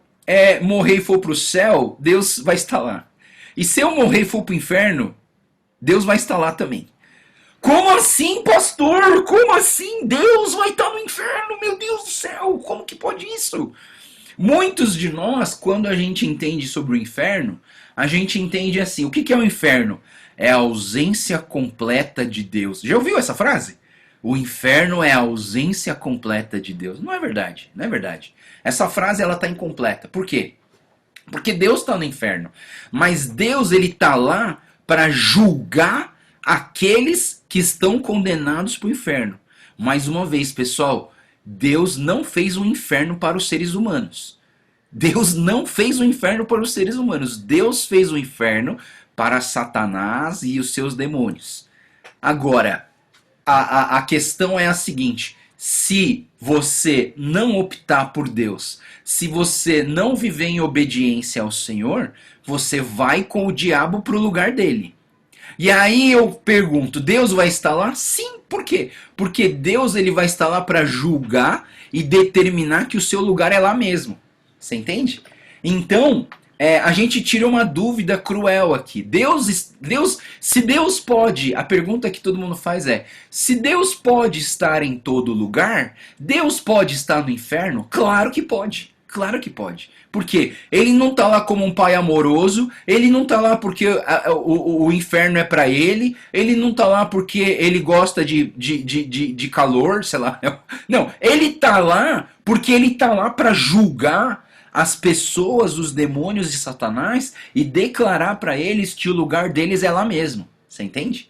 morrer e for para o céu, Deus vai estar lá. E se eu morrer e for para o inferno, Deus vai estar lá também. Como assim, pastor? Como assim? Deus vai estar no inferno? Meu Deus do céu, como que pode isso? Muitos de nós, quando a gente entende sobre o inferno, a gente entende assim: o que é o inferno? É a ausência completa de Deus. Já ouviu essa frase? O inferno é a ausência completa de Deus. Não é verdade, não é verdade. Essa frase ela está incompleta. Por quê? Porque Deus está no inferno. Mas Deus ele está lá para julgar aqueles que estão condenados para o inferno. Mais uma vez, pessoal, Deus não fez um inferno para os seres humanos. Deus não fez o inferno para os seres humanos. Deus fez o inferno para Satanás e os seus demônios. Agora, a questão é a seguinte: se você não optar por Deus, se você não viver em obediência ao Senhor, você vai com o diabo para o lugar dele. E aí eu pergunto, Deus vai estar lá? Sim, por quê? Porque Deus ele vai estar lá para julgar e determinar que o seu lugar é lá mesmo. Você entende? Então, a gente tira uma dúvida cruel aqui. Se Deus pode, a pergunta que todo mundo faz é: se Deus pode estar em todo lugar, Deus pode estar no inferno? Claro que pode. Claro que pode. Por quê? Ele não está lá como um pai amoroso, ele não está lá porque o inferno é para ele não está lá porque ele gosta de calor, sei lá. Não, ele está lá porque ele está lá para julgar as pessoas, os demônios de Satanás e declarar para eles que o lugar deles é lá mesmo. Você entende?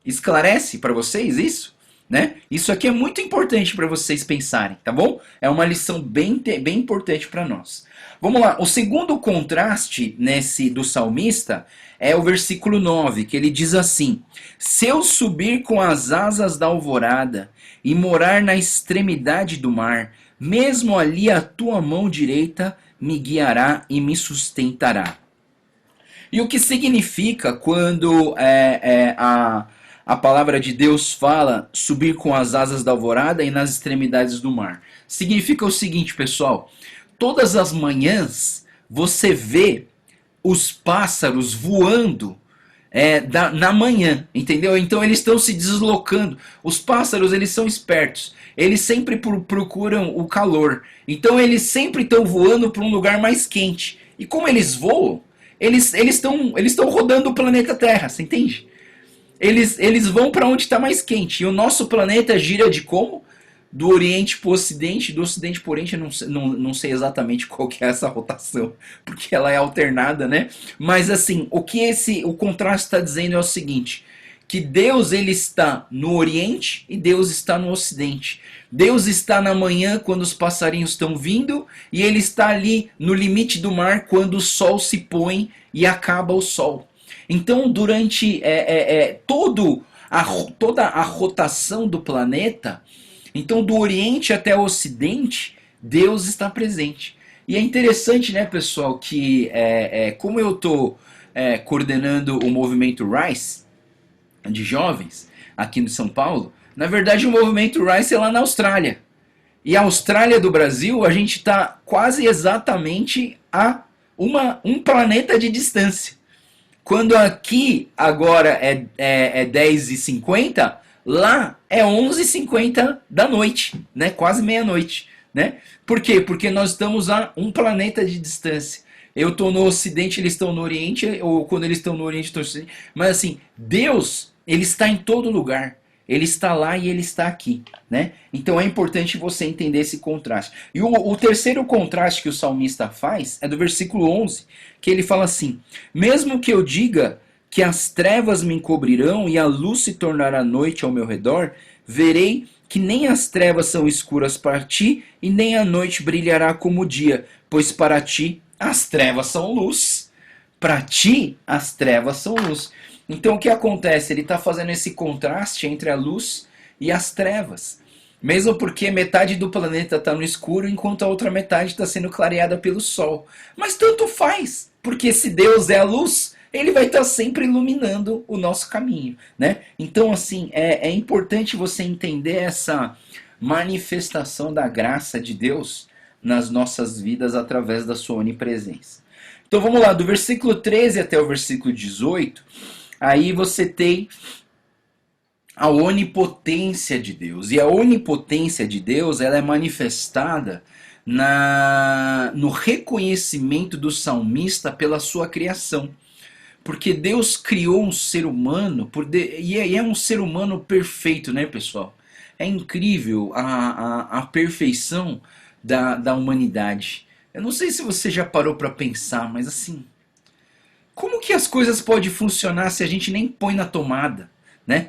Esclarece para vocês isso? Né? Isso aqui é muito importante para vocês pensarem, tá bom? É uma lição bem importante para nós. Vamos lá, o segundo contraste do salmista é o versículo 9, que ele diz assim: se eu subir com as asas da alvorada e morar na extremidade do mar, mesmo ali a tua mão direita me guiará e me sustentará. E o que significa quando a palavra de Deus fala subir com as asas da alvorada e nas extremidades do mar? Significa o seguinte, pessoal: todas as manhãs você vê os pássaros voando na manhã, entendeu? Então eles estão se deslocando. Os pássaros, eles são espertos. Eles sempre procuram o calor. Então eles sempre estão voando para um lugar mais quente. E como eles voam, eles estão rodando o planeta Terra, você entende? Eles vão para onde está mais quente. E o nosso planeta gira de como? Do Oriente para o Ocidente, do Ocidente para o Oriente, eu não sei exatamente qual que é essa rotação, porque ela é alternada, né? Mas assim, o contraste está dizendo é o seguinte: que Deus ele está no Oriente e Deus está no Ocidente. Deus está na manhã quando os passarinhos estão vindo e ele está ali no limite do mar quando o sol se põe e acaba o sol. Então, durante toda a rotação do planeta, então do Oriente até o Ocidente, Deus está presente. E é interessante, né, pessoal, que como eu estou coordenando o movimento Rise de jovens aqui no São Paulo, na verdade o movimento Rise é lá na Austrália. E a Austrália do Brasil, a gente está quase exatamente a um planeta de distância. Quando aqui agora é 10h50, lá é 11h50 da noite, né? Quase meia-noite. né? Por quê? Porque nós estamos a um planeta de distância. Eu estou no Ocidente, eles estão no Oriente, ou quando eles estão no Oriente, eu estou no Ocidente. Mas assim, Deus, ele está em todo lugar. Ele está lá e ele está aqui, né? Então é importante você entender esse contraste. E o terceiro contraste que o salmista faz é do versículo 11, que ele fala assim: mesmo que eu diga que as trevas me encobrirão e a luz se tornará noite ao meu redor, verei que nem as trevas são escuras para ti e nem a noite brilhará como o dia, pois para ti as trevas são luz. Para ti as trevas são luz. Então o que acontece? Ele está fazendo esse contraste entre a luz e as trevas. Mesmo porque metade do planeta está no escuro, enquanto a outra metade está sendo clareada pelo sol. Mas tanto faz, porque se Deus é a luz, ele vai estar sempre iluminando o nosso caminho, né? Então, assim, é importante você entender essa manifestação da graça de Deus nas nossas vidas através da sua onipresença. Então vamos lá, do versículo 13 até o versículo 18, aí você tem a onipotência de Deus. E a onipotência de Deus, ela é manifestada no reconhecimento do salmista pela sua criação. Porque Deus criou um ser humano, e é um ser humano perfeito, né, pessoal? É incrível a perfeição da humanidade. Eu não sei se você já parou para pensar, mas assim, como que as coisas podem funcionar se a gente nem põe na tomada, né?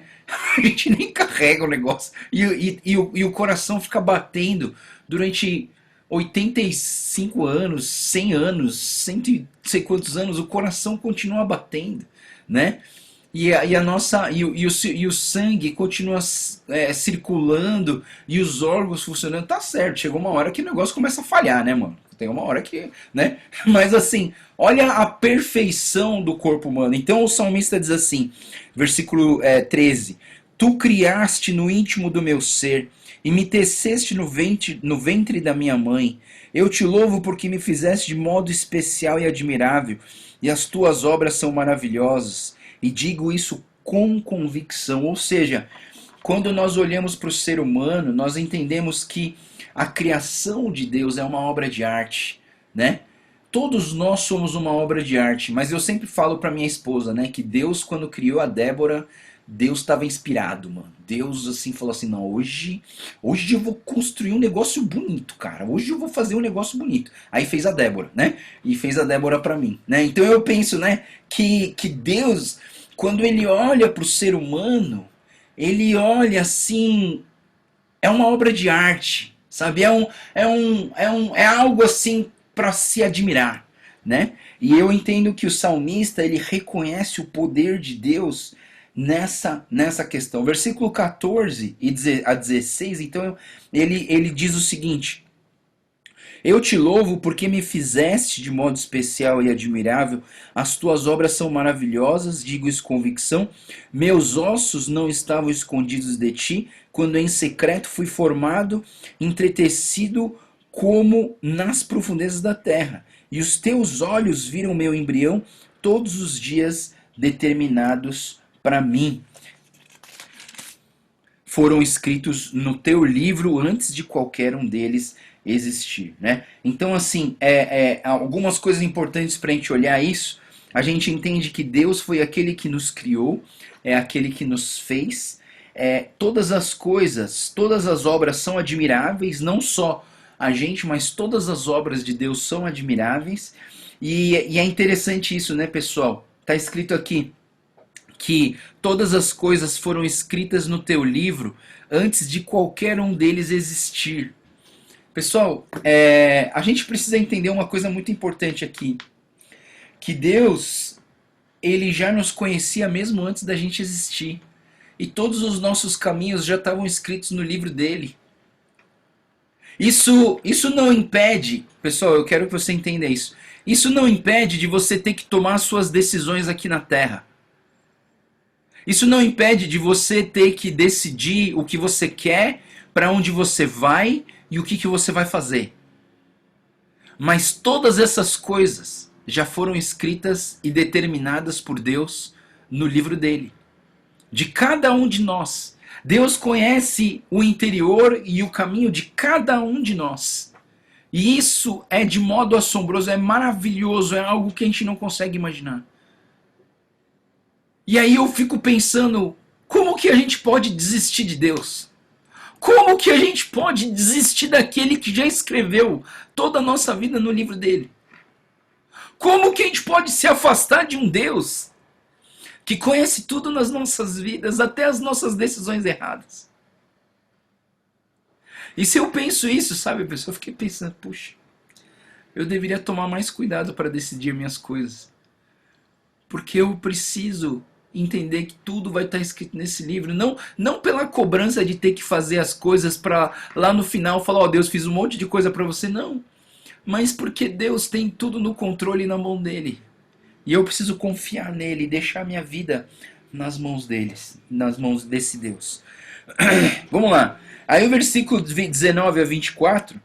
A gente nem carrega o negócio e o coração fica batendo durante 85 anos, 100 anos, cento e sei quantos anos, o coração continua batendo, né? A nossa e o sangue continua circulando e os órgãos funcionando, tá certo. Chegou uma hora que o negócio começa a falhar, né, mano? Tem uma hora que, né? Mas assim, olha a perfeição do corpo humano. Então o salmista diz assim, versículo 13: Tu criaste no íntimo do meu ser e me teceste no ventre da minha mãe. Eu te louvo porque me fizeste de modo especial e admirável, e as tuas obras são maravilhosas. E digo isso com convicção. Ou seja, quando nós olhamos para o ser humano, nós entendemos que a criação de Deus é uma obra de arte, né? Todos nós somos uma obra de arte, mas eu sempre falo para minha esposa, né, que Deus, quando criou a Débora, Deus estava inspirado, mano. Deus assim falou assim: não, hoje eu vou construir um negócio bonito, cara. Hoje eu vou fazer um negócio bonito. Aí fez a Débora, né? E fez a Débora para mim, né? Então eu penso, né, que Deus, quando ele olha para o ser humano, ele olha assim, é uma obra de arte, sabe? É algo assim para se admirar, né? E eu entendo que o salmista, ele reconhece o poder de Deus nessa questão. Versículo 14 a 16, então, ele diz o seguinte: eu te louvo porque me fizeste de modo especial e admirável. As tuas obras são maravilhosas, digo isso com convicção. Meus ossos não estavam escondidos de ti, quando em secreto fui formado, entretecido como nas profundezas da terra. E os teus olhos viram meu embrião todos os dias determinados para mim. Foram escritos no teu livro antes de qualquer um deles existir, né? Então, assim, algumas coisas importantes para a gente olhar isso. A gente entende que Deus foi aquele que nos criou, é aquele que nos fez. Todas as coisas, todas as obras são admiráveis, não só a gente, mas todas as obras de Deus são admiráveis. E é interessante isso, né, pessoal? Tá escrito aqui que todas as coisas foram escritas no teu livro antes de qualquer um deles existir. Pessoal, a gente precisa entender uma coisa muito importante aqui. Que Deus, ele já nos conhecia mesmo antes da gente existir. E todos os nossos caminhos já estavam escritos no livro dele. Isso não impede, pessoal, eu quero que você entenda isso. Isso não impede de você ter que tomar suas decisões aqui na Terra. Isso não impede de você ter que decidir o que você quer, para onde você vai e o que você vai fazer. Mas todas essas coisas já foram escritas e determinadas por Deus no livro dele. De cada um de nós. Deus conhece o interior e o caminho de cada um de nós. E isso é de modo assombroso, é maravilhoso, é algo que a gente não consegue imaginar. E aí eu fico pensando, como que a gente pode desistir de Deus? Como que a gente pode desistir daquele que já escreveu toda a nossa vida no livro dele? Como que a gente pode se afastar de um Deus que conhece tudo nas nossas vidas, até as nossas decisões erradas? E se eu penso isso, sabe, pessoal, eu fiquei pensando, puxa, eu deveria tomar mais cuidado para decidir minhas coisas. Porque eu preciso entender que tudo vai estar escrito nesse livro. Não pela cobrança de ter que fazer as coisas para lá no final falar, ó, Deus, fiz um monte de coisa para você. Não. Mas porque Deus tem tudo no controle e na mão dele. E eu preciso confiar nele e deixar minha vida nas mãos deles, nas mãos desse Deus. Vamos lá. Aí o versículo 19 a 24.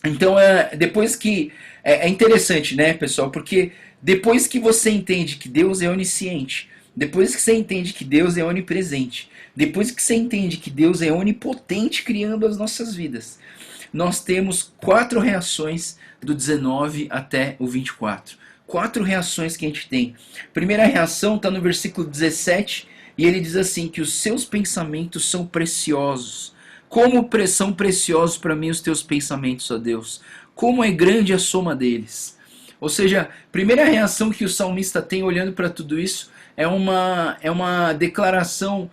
Então, depois que... É interessante, né, pessoal? Porque depois que você entende que Deus é onisciente, depois que você entende que Deus é onipresente, depois que você entende que Deus é onipotente criando as nossas vidas, nós temos 4 reações do 19 até o 24. 4 reações que a gente tem. A primeira reação está no versículo 17, e ele diz assim, que os seus pensamentos são preciosos. Como são preciosos para mim os teus pensamentos, ó Deus. Como é grande a soma deles. Ou seja, a primeira reação que o salmista tem olhando para tudo isso é uma declaração,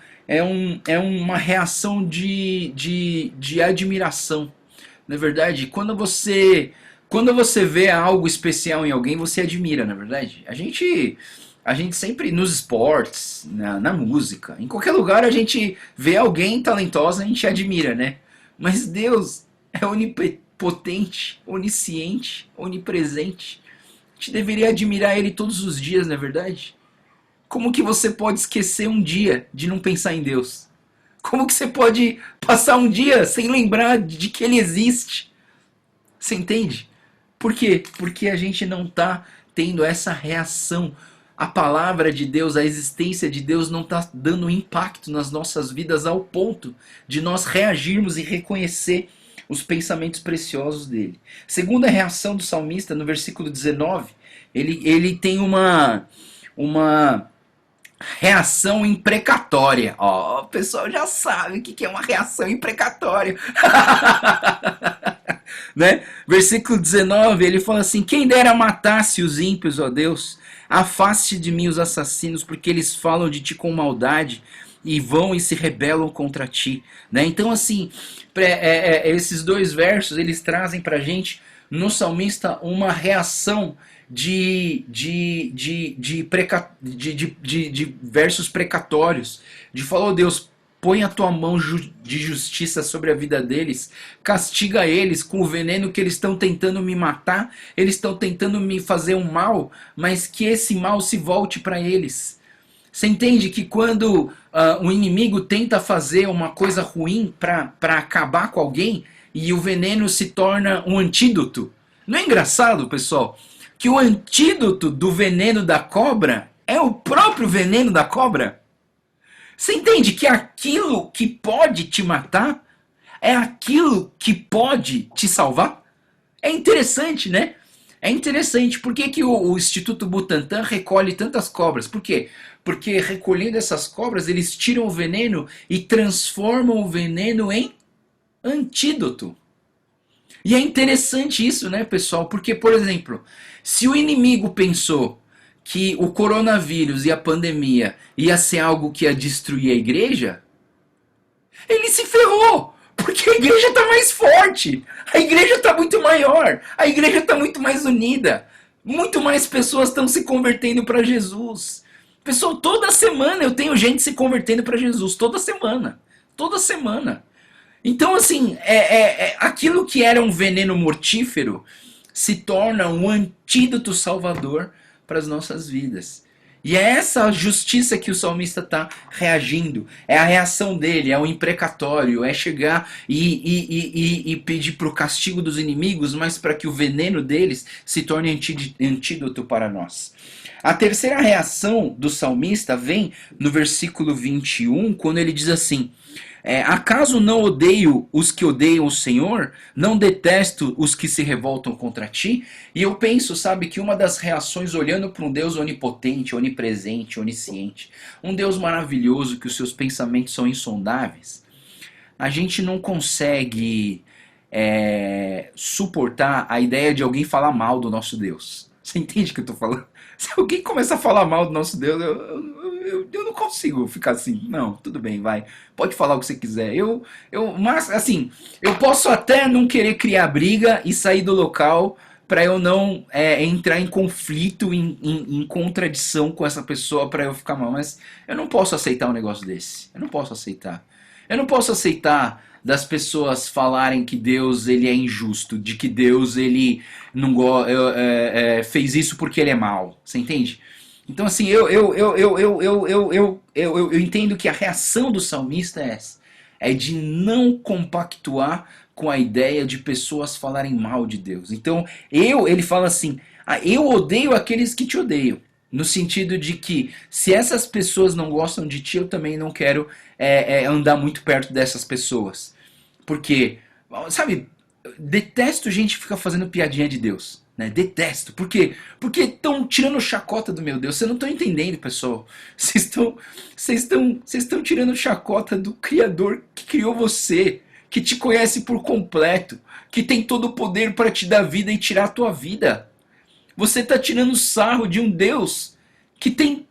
uma reação de admiração. Na verdade, quando você vê algo especial em alguém, você admira, na verdade. A gente sempre, nos esportes, na música, em qualquer lugar a gente vê alguém talentosa, a gente admira, né? Mas Deus é onipotente, onisciente, onipresente. A gente deveria admirar Ele todos os dias, não é verdade? Como que você pode esquecer um dia de não pensar em Deus? Como que você pode passar um dia sem lembrar de que Ele existe? Você entende? Por quê? Porque a gente não está tendo essa reação. A palavra de Deus, a existência de Deus não está dando impacto nas nossas vidas ao ponto de nós reagirmos e reconhecer os pensamentos preciosos dele. Segunda reação do salmista, no versículo 19, ele tem uma reação imprecatória. Ó, o pessoal já sabe o que é uma reação imprecatória. Né? Versículo 19, ele fala assim, quem dera matasse os ímpios, ó Deus, afaste de mim os assassinos, porque eles falam de ti com maldade, e vão e se rebelam contra ti. Né? Então, assim, esses 2 versos, eles trazem pra gente, no salmista, uma reação de versos precatórios, de falar, oh Deus, põe a tua mão de justiça sobre a vida deles, castiga eles com o veneno que eles estão tentando me matar, eles estão tentando me fazer um mal, mas que esse mal se volte para eles. Você entende que quando o inimigo tenta fazer uma coisa ruim para acabar com alguém, e o veneno se torna um antídoto? Não é engraçado, pessoal, que o antídoto do veneno da cobra é o próprio veneno da cobra? Você entende que aquilo que pode te matar é aquilo que pode te salvar? É interessante, né? É interessante. Por que o Instituto Butantan recolhe tantas cobras? Por quê? Porque recolhendo essas cobras, eles tiram o veneno e transformam o veneno em antídoto. E é interessante isso, né, pessoal? Porque, por exemplo, se o inimigo pensou que o coronavírus e a pandemia ia ser algo que ia destruir a igreja, ele se ferrou, porque a igreja está mais forte, a igreja está muito maior, a igreja está muito mais unida, muito mais pessoas estão se convertendo para Jesus. Pessoal, toda semana eu tenho gente se convertendo para Jesus, toda semana. Então, assim, aquilo que era um veneno mortífero se torna um antídoto salvador para as nossas vidas. E é essa justiça que o salmista está reagindo. É a reação dele, é o imprecatório, é chegar e pedir para o castigo dos inimigos, mas para que o veneno deles se torne antídoto para nós. A terceira reação do salmista vem no versículo 21, quando ele diz assim, Acaso não odeio os que odeiam o Senhor? Não detesto os que se revoltam contra ti? E eu penso, sabe, que uma das reações olhando para um Deus onipotente, onipresente, onisciente, um Deus maravilhoso que os seus pensamentos são insondáveis, a gente não consegue suportar a ideia de alguém falar mal do nosso Deus. Você entende o que eu estou falando? Se alguém começa a falar mal do nosso Deus, eu não consigo ficar assim. Não, tudo bem, vai. Pode falar o que você quiser. Mas, assim, eu posso até não querer criar briga e sair do local para eu não entrar em conflito, em contradição com essa pessoa para eu ficar mal. Mas eu não posso aceitar um negócio desse. Eu não posso aceitar. Eu não posso aceitar das pessoas falarem que Deus ele é injusto, de que Deus ele não fez isso porque ele é mau. Você entende? Então assim, eu entendo que a reação do salmista é essa. É de não compactuar com a ideia de pessoas falarem mal de Deus. Então, ele fala assim, eu odeio aqueles que te odeiam. No sentido de que se essas pessoas não gostam de ti, eu também não quero andar muito perto dessas pessoas. Porque, sabe, detesto gente que fica fazendo piadinha de Deus. Né? Detesto. Por quê? Porque estão tirando chacota do meu Deus. Vocês não estão entendendo, pessoal. Vocês estão tirando chacota do Criador que criou você, que te conhece por completo, que tem todo o poder para te dar vida e tirar a tua vida. Você está tirando sarro de um Deus que tem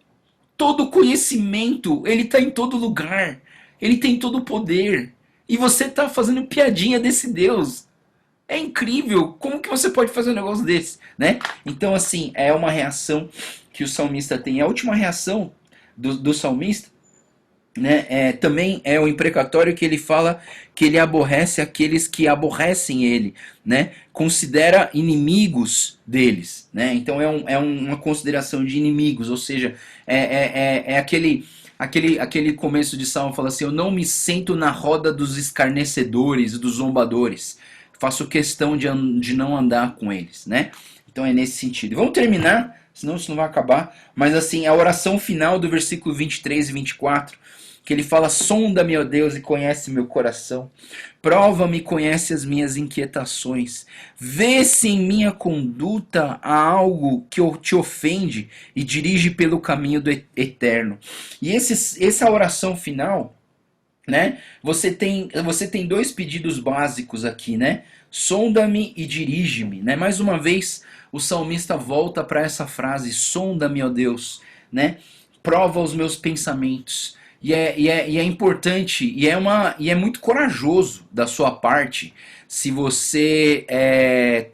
todo o conhecimento, ele está em todo lugar, ele tem todo o poder. E você está fazendo piadinha desse Deus. É incrível, como que você pode fazer um negócio desse, né? Então assim, é uma reação que o salmista tem. A última reação do salmista, né, também é o imprecatório que ele fala que ele aborrece aqueles que aborrecem ele, né? Considera inimigos deles, né? Então uma consideração de inimigos, ou seja, aquele começo de Salmo fala assim, eu não me sento na roda dos escarnecedores, dos zombadores, faço questão de não andar com eles, né? Então é nesse sentido. Vamos terminar, senão isso não vai acabar, mas assim, a oração final do versículo 23 e 24, que ele fala, sonda-me, ó Deus, e conhece meu coração, prova-me e conhece as minhas inquietações, vê se em minha conduta há algo que te ofende e dirige pelo caminho do eterno. E essa oração final, né, você tem dois pedidos básicos aqui, né? Sonda-me e dirige-me, né? Mais uma vez, o salmista volta para essa frase, sonda-me, ó Deus, né? Prova os meus pensamentos. E é importante, e é muito corajoso da sua parte se você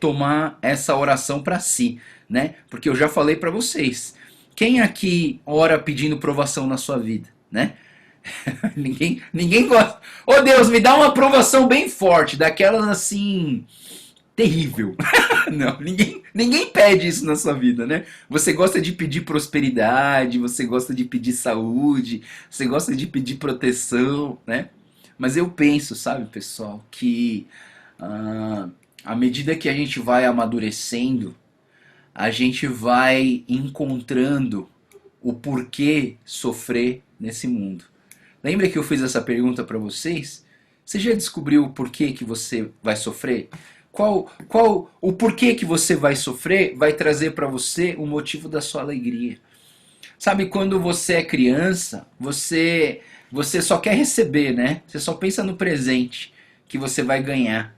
tomar essa oração para si, né? Porque eu já falei para vocês, quem aqui ora pedindo provação na sua vida, né? ninguém gosta. Ô Deus, me dá uma aprovação bem forte, daquelas assim, terrível. Não, ninguém pede isso na sua vida, né? Você gosta de pedir prosperidade, você gosta de pedir saúde, você gosta de pedir proteção, né? Mas eu penso, sabe, pessoal, que à medida que a gente vai amadurecendo, a gente vai encontrando o porquê sofrer nesse mundo. Lembra que eu fiz essa pergunta para vocês? Você já descobriu o porquê que você vai sofrer? O porquê que você vai sofrer vai trazer para você o motivo da sua alegria. Sabe, quando você é criança, você só quer receber, né? Você só pensa no presente que você vai ganhar.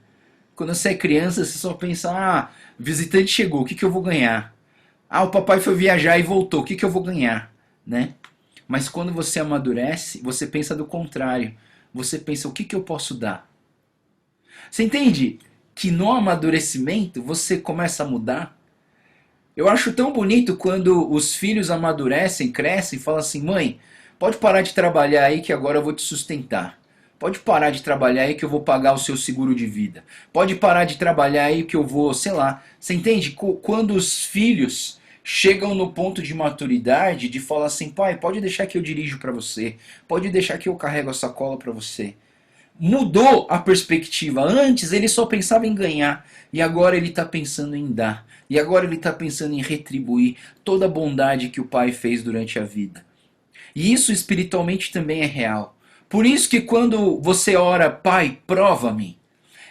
Quando você é criança, você só pensa, visitante chegou, o que eu vou ganhar? O papai foi viajar e voltou, o que eu vou ganhar? Né? Mas quando você amadurece, você pensa do contrário. Você pensa, o que eu posso dar? Você entende que no amadurecimento você começa a mudar? Eu acho tão bonito quando os filhos amadurecem, crescem e falam assim, mãe, pode parar de trabalhar aí que agora eu vou te sustentar. Pode parar de trabalhar aí que eu vou pagar o seu seguro de vida. Pode parar de trabalhar aí que eu vou, sei lá. Você entende? Quando os filhos chegam no ponto de maturidade de falar assim, pai, pode deixar que eu dirijo para você. Pode deixar que eu carrego a sacola para você. Mudou a perspectiva. Antes ele só pensava em ganhar. E agora ele está pensando em dar. E agora ele está pensando em retribuir toda a bondade que o pai fez durante a vida. E isso espiritualmente também é real. Por isso que quando você ora, Pai, prova-me,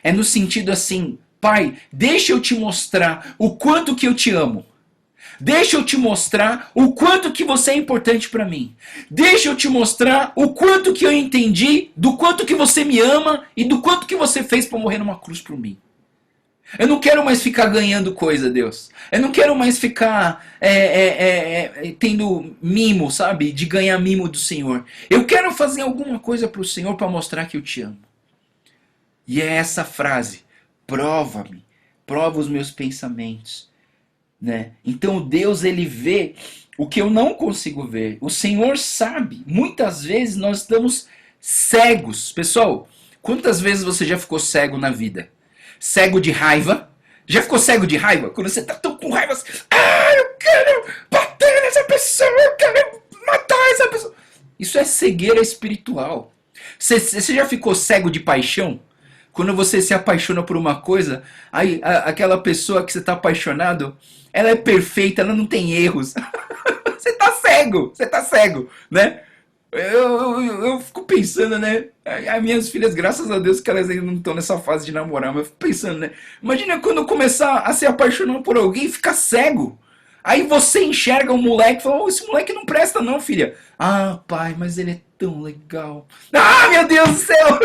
é no sentido assim, Pai, deixa eu te mostrar o quanto que eu te amo. Deixa eu te mostrar o quanto que você é importante para mim. Deixa eu te mostrar o quanto que eu entendi do quanto que você me ama e do quanto que você fez para morrer numa cruz por mim. Eu não quero mais ficar ganhando coisa, Deus. Eu não quero mais ficar tendo mimo, sabe? De ganhar mimo do Senhor. Eu quero fazer alguma coisa para o Senhor para mostrar que eu te amo. E é essa frase: prova-me, prova os meus pensamentos. Né? Então Deus, ele vê o que eu não consigo ver. O Senhor sabe. Muitas vezes nós estamos cegos. Pessoal, quantas vezes você já ficou cego na vida? Cego de raiva? Já ficou cego de raiva? Quando você está tão com raiva, eu quero bater nessa pessoa, eu quero matar essa pessoa. Isso é cegueira espiritual. Você já ficou cego de paixão? Quando você se apaixona por uma coisa, aí aquela pessoa que você está apaixonado, ela é perfeita, ela não tem erros. Você está cego, né? Eu fico pensando, né? As minhas filhas, graças a Deus que elas ainda não estão nessa fase de namorar, mas eu fico pensando, né? Imagina quando eu começar a se apaixonar por alguém e ficar cego. Aí você enxerga um moleque e fala, esse moleque não presta não, filha. Ah, pai, mas ele é tão legal. Ah, meu Deus do céu!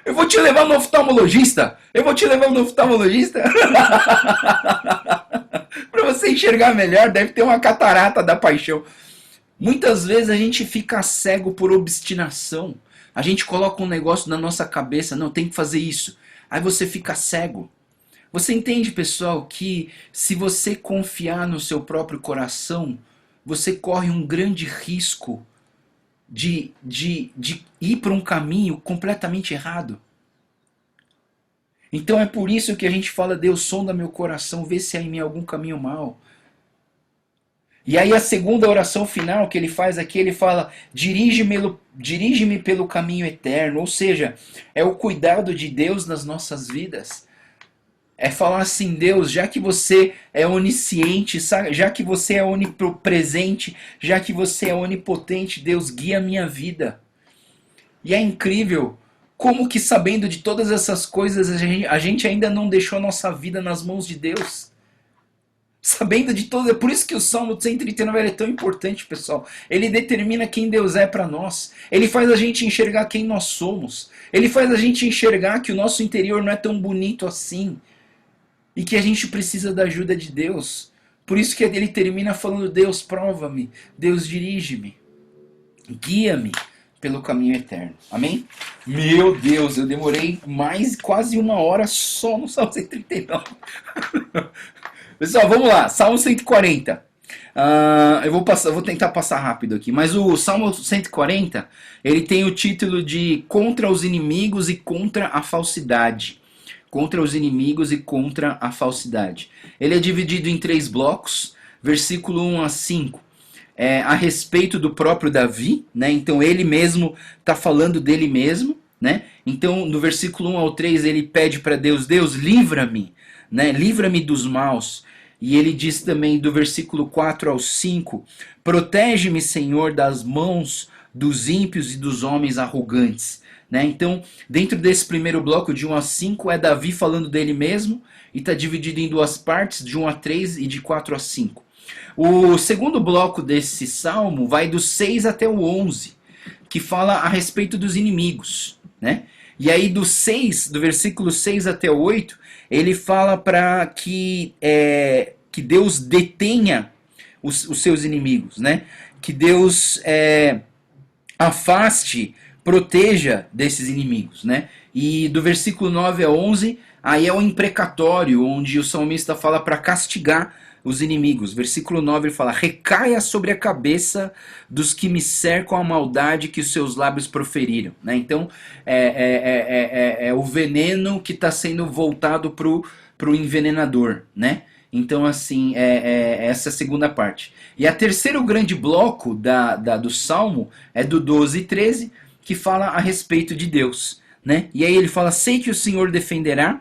Eu vou te levar no oftalmologista. Eu vou te levar no oftalmologista. Para você enxergar melhor, deve ter uma catarata da paixão. Muitas vezes a gente fica cego por obstinação. A gente coloca um negócio na nossa cabeça, não, tem que fazer isso. Aí você fica cego. Você entende, pessoal, que se você confiar no seu próprio coração, você corre um grande risco de ir para um caminho completamente errado. Então é por isso que a gente fala, Deus, sonda meu coração, vê se há em mim algum caminho mau. E aí a segunda oração final que ele faz aqui, ele fala, dirige-me pelo caminho eterno. Ou seja, é o cuidado de Deus nas nossas vidas. É falar assim, Deus, já que você é onisciente, já que você é onipresente, já que você é onipotente, Deus, guia a minha vida. E é incrível como que, sabendo de todas essas coisas, a gente ainda não deixou a nossa vida nas mãos de Deus. Sabendo de todas, é por isso que o Salmo 139 é tão importante, pessoal. Ele determina quem Deus é para nós. Ele faz a gente enxergar quem nós somos. Ele faz a gente enxergar que o nosso interior não é tão bonito assim. E que a gente precisa da ajuda de Deus. Por isso que ele termina falando, Deus, prova-me, Deus, dirige-me, guia-me pelo caminho eterno. Amém? Meu Deus, eu demorei quase uma hora só no Salmo 139. Pessoal, vamos lá, Salmo 140. Eu vou tentar passar rápido aqui, mas o Salmo 140, ele tem o título de Contra os inimigos e contra a falsidade. Contra os inimigos e contra a falsidade. Ele é dividido em 3 blocos, versículo 1 a 5. A respeito do próprio Davi, né? Então ele mesmo está falando dele mesmo, né? Então no versículo 1 ao 3 ele pede para Deus, Deus, livra-me, né? Livra-me dos maus. E ele diz também do versículo 4 ao 5, protege-me, Senhor, das mãos dos ímpios e dos homens arrogantes. Né? Então, dentro desse primeiro bloco, de 1 a 5, é Davi falando dele mesmo, e está dividido em 2 partes, de 1 a 3 e de 4 a 5. O segundo bloco desse salmo vai do 6 até o 11, que fala a respeito dos inimigos. Né? E aí do versículo 6 até o 8, ele fala para que Deus detenha os seus inimigos, né? Que Deus afaste, proteja desses inimigos, né? E do versículo 9 a 11, aí é o imprecatório, onde o salmista fala para castigar os inimigos. Versículo 9 ele fala, recaia sobre a cabeça dos que me cercam a maldade que os seus lábios proferiram. Né? Então, é o veneno que está sendo voltado pro envenenador, né? Então, assim, essa é a segunda parte. E a terceiro grande bloco do Salmo é do 12 e 13, que fala a respeito de Deus. Né? E aí ele fala, sei que o Senhor defenderá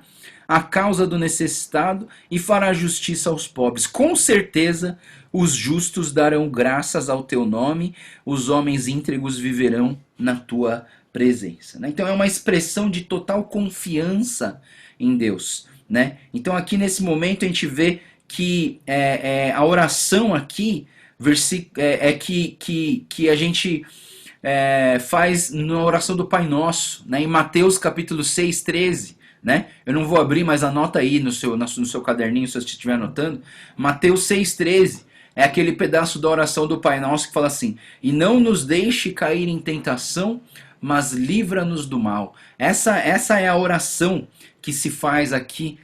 a causa do necessitado e fará justiça aos pobres. Com certeza, os justos darão graças ao teu nome, os homens íntegros viverão na tua presença. Né? Então é uma expressão de total confiança em Deus. Né? Então aqui nesse momento a gente vê que a oração aqui que a gente faz na oração do Pai Nosso, né? Em Mateus capítulo 6, 13. Né? Eu não vou abrir, mas anota aí no seu caderninho, se você estiver anotando. Mateus 6, 13 é aquele pedaço da oração do Pai Nosso que fala assim: e não nos deixe cair em tentação, mas livra-nos do mal. Essa é a oração que se faz aqui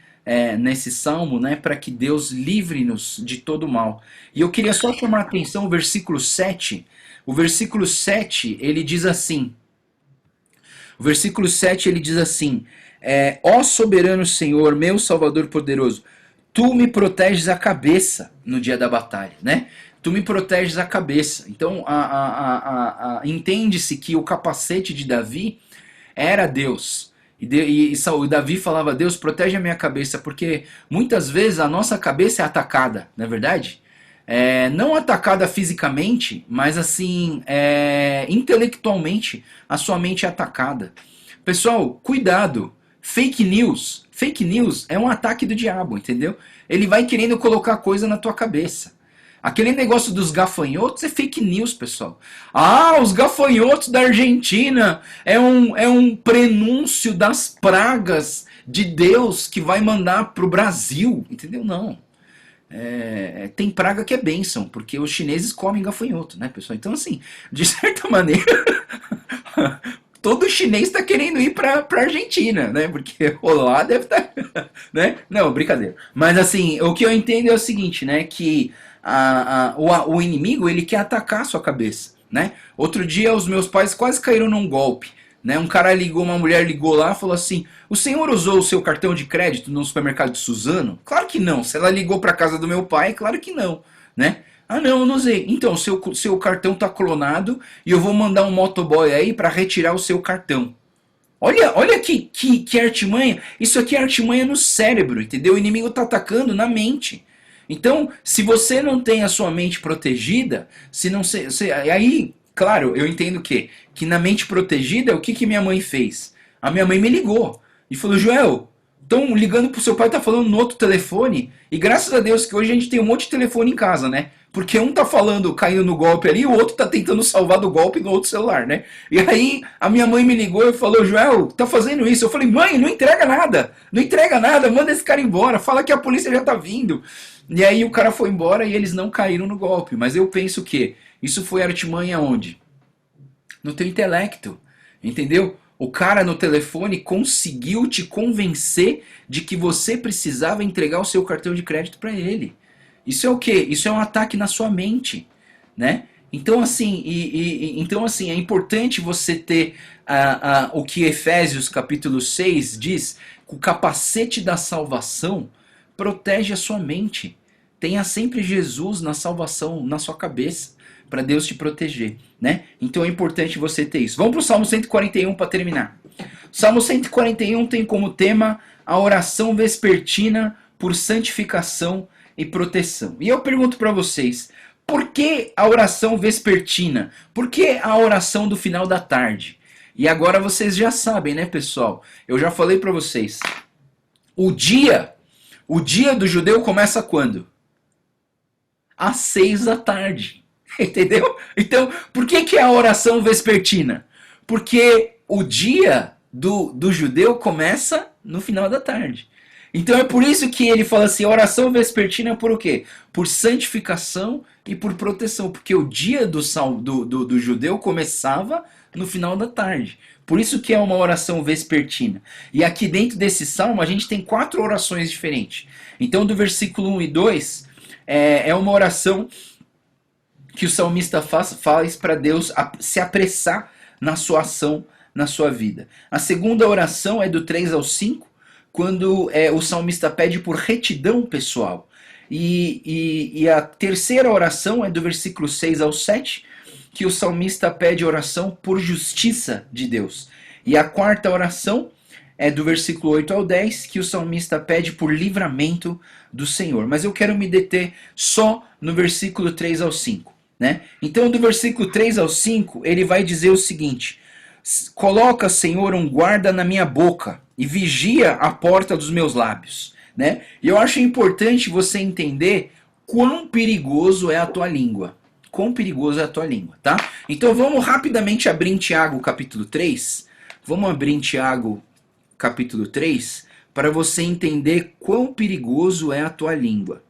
nesse salmo, né, para que Deus livre-nos de todo mal. E eu queria só chamar a atenção o versículo 7. O versículo 7, ele diz assim: o versículo 7 ele diz assim: ó soberano Senhor, meu Salvador poderoso, tu me proteges a cabeça no dia da batalha, né? Tu me proteges a cabeça. Então, entende-se que o capacete de Davi era Deus. E Davi falava: Deus, protege a minha cabeça, porque muitas vezes a nossa cabeça é atacada, não é verdade? Não atacada fisicamente, mas assim, intelectualmente, a sua mente é atacada. Pessoal, cuidado. Fake news é um ataque do diabo, entendeu? Ele vai querendo colocar coisa na tua cabeça. Aquele negócio dos gafanhotos é fake news, pessoal. Ah, os gafanhotos da Argentina é um prenúncio das pragas de Deus que vai mandar pro Brasil, entendeu? Não. Tem praga que é bênção, porque os chineses comem gafanhoto, né, pessoal? Então, assim, de certa maneira, todo chinês está querendo ir para Argentina, né? Porque lá deve estar, né? Não, brincadeira. Mas assim, o que eu entendo é o seguinte, né? Que o inimigo, ele quer atacar a sua cabeça, né? Outro dia os meus pais quase caíram num golpe, né? Uma mulher ligou lá e falou assim: o senhor usou o seu cartão de crédito no supermercado de Suzano? Claro que não. Se ela ligou para casa do meu pai, claro que não, né? Ah, não, eu não usei. Então, seu cartão tá clonado e eu vou mandar um motoboy aí para retirar o seu cartão. Olha que artimanha. Isso aqui é artimanha no cérebro, entendeu? O inimigo tá atacando na mente. Então, se você não tem a sua mente protegida, se não aí, claro, eu entendo que na mente protegida, o que minha mãe fez? A minha mãe me ligou e falou: Joel, estão ligando pro seu pai, tá falando no outro telefone, e graças a Deus que hoje a gente tem um monte de telefone em casa, né? Porque um tá falando, caindo no golpe ali, e o outro tá tentando salvar do golpe no outro celular, né? E aí a minha mãe me ligou e falou: Joel, tá fazendo isso? Eu falei: mãe, não entrega nada, manda esse cara embora, fala que a polícia já tá vindo. E aí o cara foi embora e eles não caíram no golpe. Mas eu penso que isso foi artimanha onde? No teu intelecto, entendeu? O cara no telefone conseguiu te convencer de que você precisava entregar o seu cartão de crédito para ele. Isso é o quê? Isso é um ataque na sua mente, né? Então assim, é importante você ter o que Efésios capítulo 6 diz: o capacete da salvação protege a sua mente. Tenha sempre Jesus na salvação, na sua cabeça, para Deus te proteger, né? Então é importante você ter isso. Vamos para o Salmo 141 para terminar. O Salmo 141 tem como tema a oração vespertina por santificação e proteção. E eu pergunto para vocês: por que a oração vespertina? Por que a oração do final da tarde? E agora vocês já sabem, né, pessoal? Eu já falei para vocês. O dia do judeu começa quando? Às 6 da tarde. Entendeu? Então, por que é a oração vespertina? Porque o dia do judeu começa no final da tarde. Então é por isso que ele fala assim: a oração vespertina por o quê? Por santificação e por proteção. Porque o dia do judeu começava no final da tarde. Por isso que é uma oração vespertina. E aqui dentro desse salmo a gente tem 4 orações diferentes. Então do versículo 1 e 2 é uma oração que o salmista faz para Deus se apressar na sua ação, na sua vida. A segunda oração é do 3 ao 5, quando o salmista pede por retidão pessoal. E a terceira oração é do versículo 6 ao 7, que o salmista pede oração por justiça de Deus. E a quarta oração é do versículo 8 ao 10, que o salmista pede por livramento do Senhor. Mas eu quero me deter só no versículo 3 ao 5. Né? Então, do versículo 3 ao 5, ele vai dizer o seguinte: coloca, Senhor, um guarda na minha boca e vigia a porta dos meus lábios. Né? E eu acho importante você entender quão perigoso é a tua língua. Quão perigoso é a tua língua, tá? Então vamos rapidamente abrir em Tiago capítulo 3. Vamos abrir em Tiago capítulo 3 para você entender quão perigoso é a tua língua.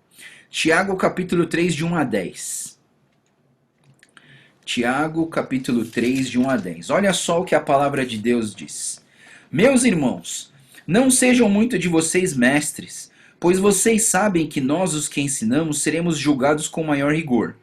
Tiago capítulo 3 de 1 a 10. Tiago capítulo 3 de 1 a 10. Olha só o que a palavra de Deus diz. Meus irmãos, não sejam muito de vocês mestres, pois vocês sabem que nós, os que ensinamos, seremos julgados com maior rigor.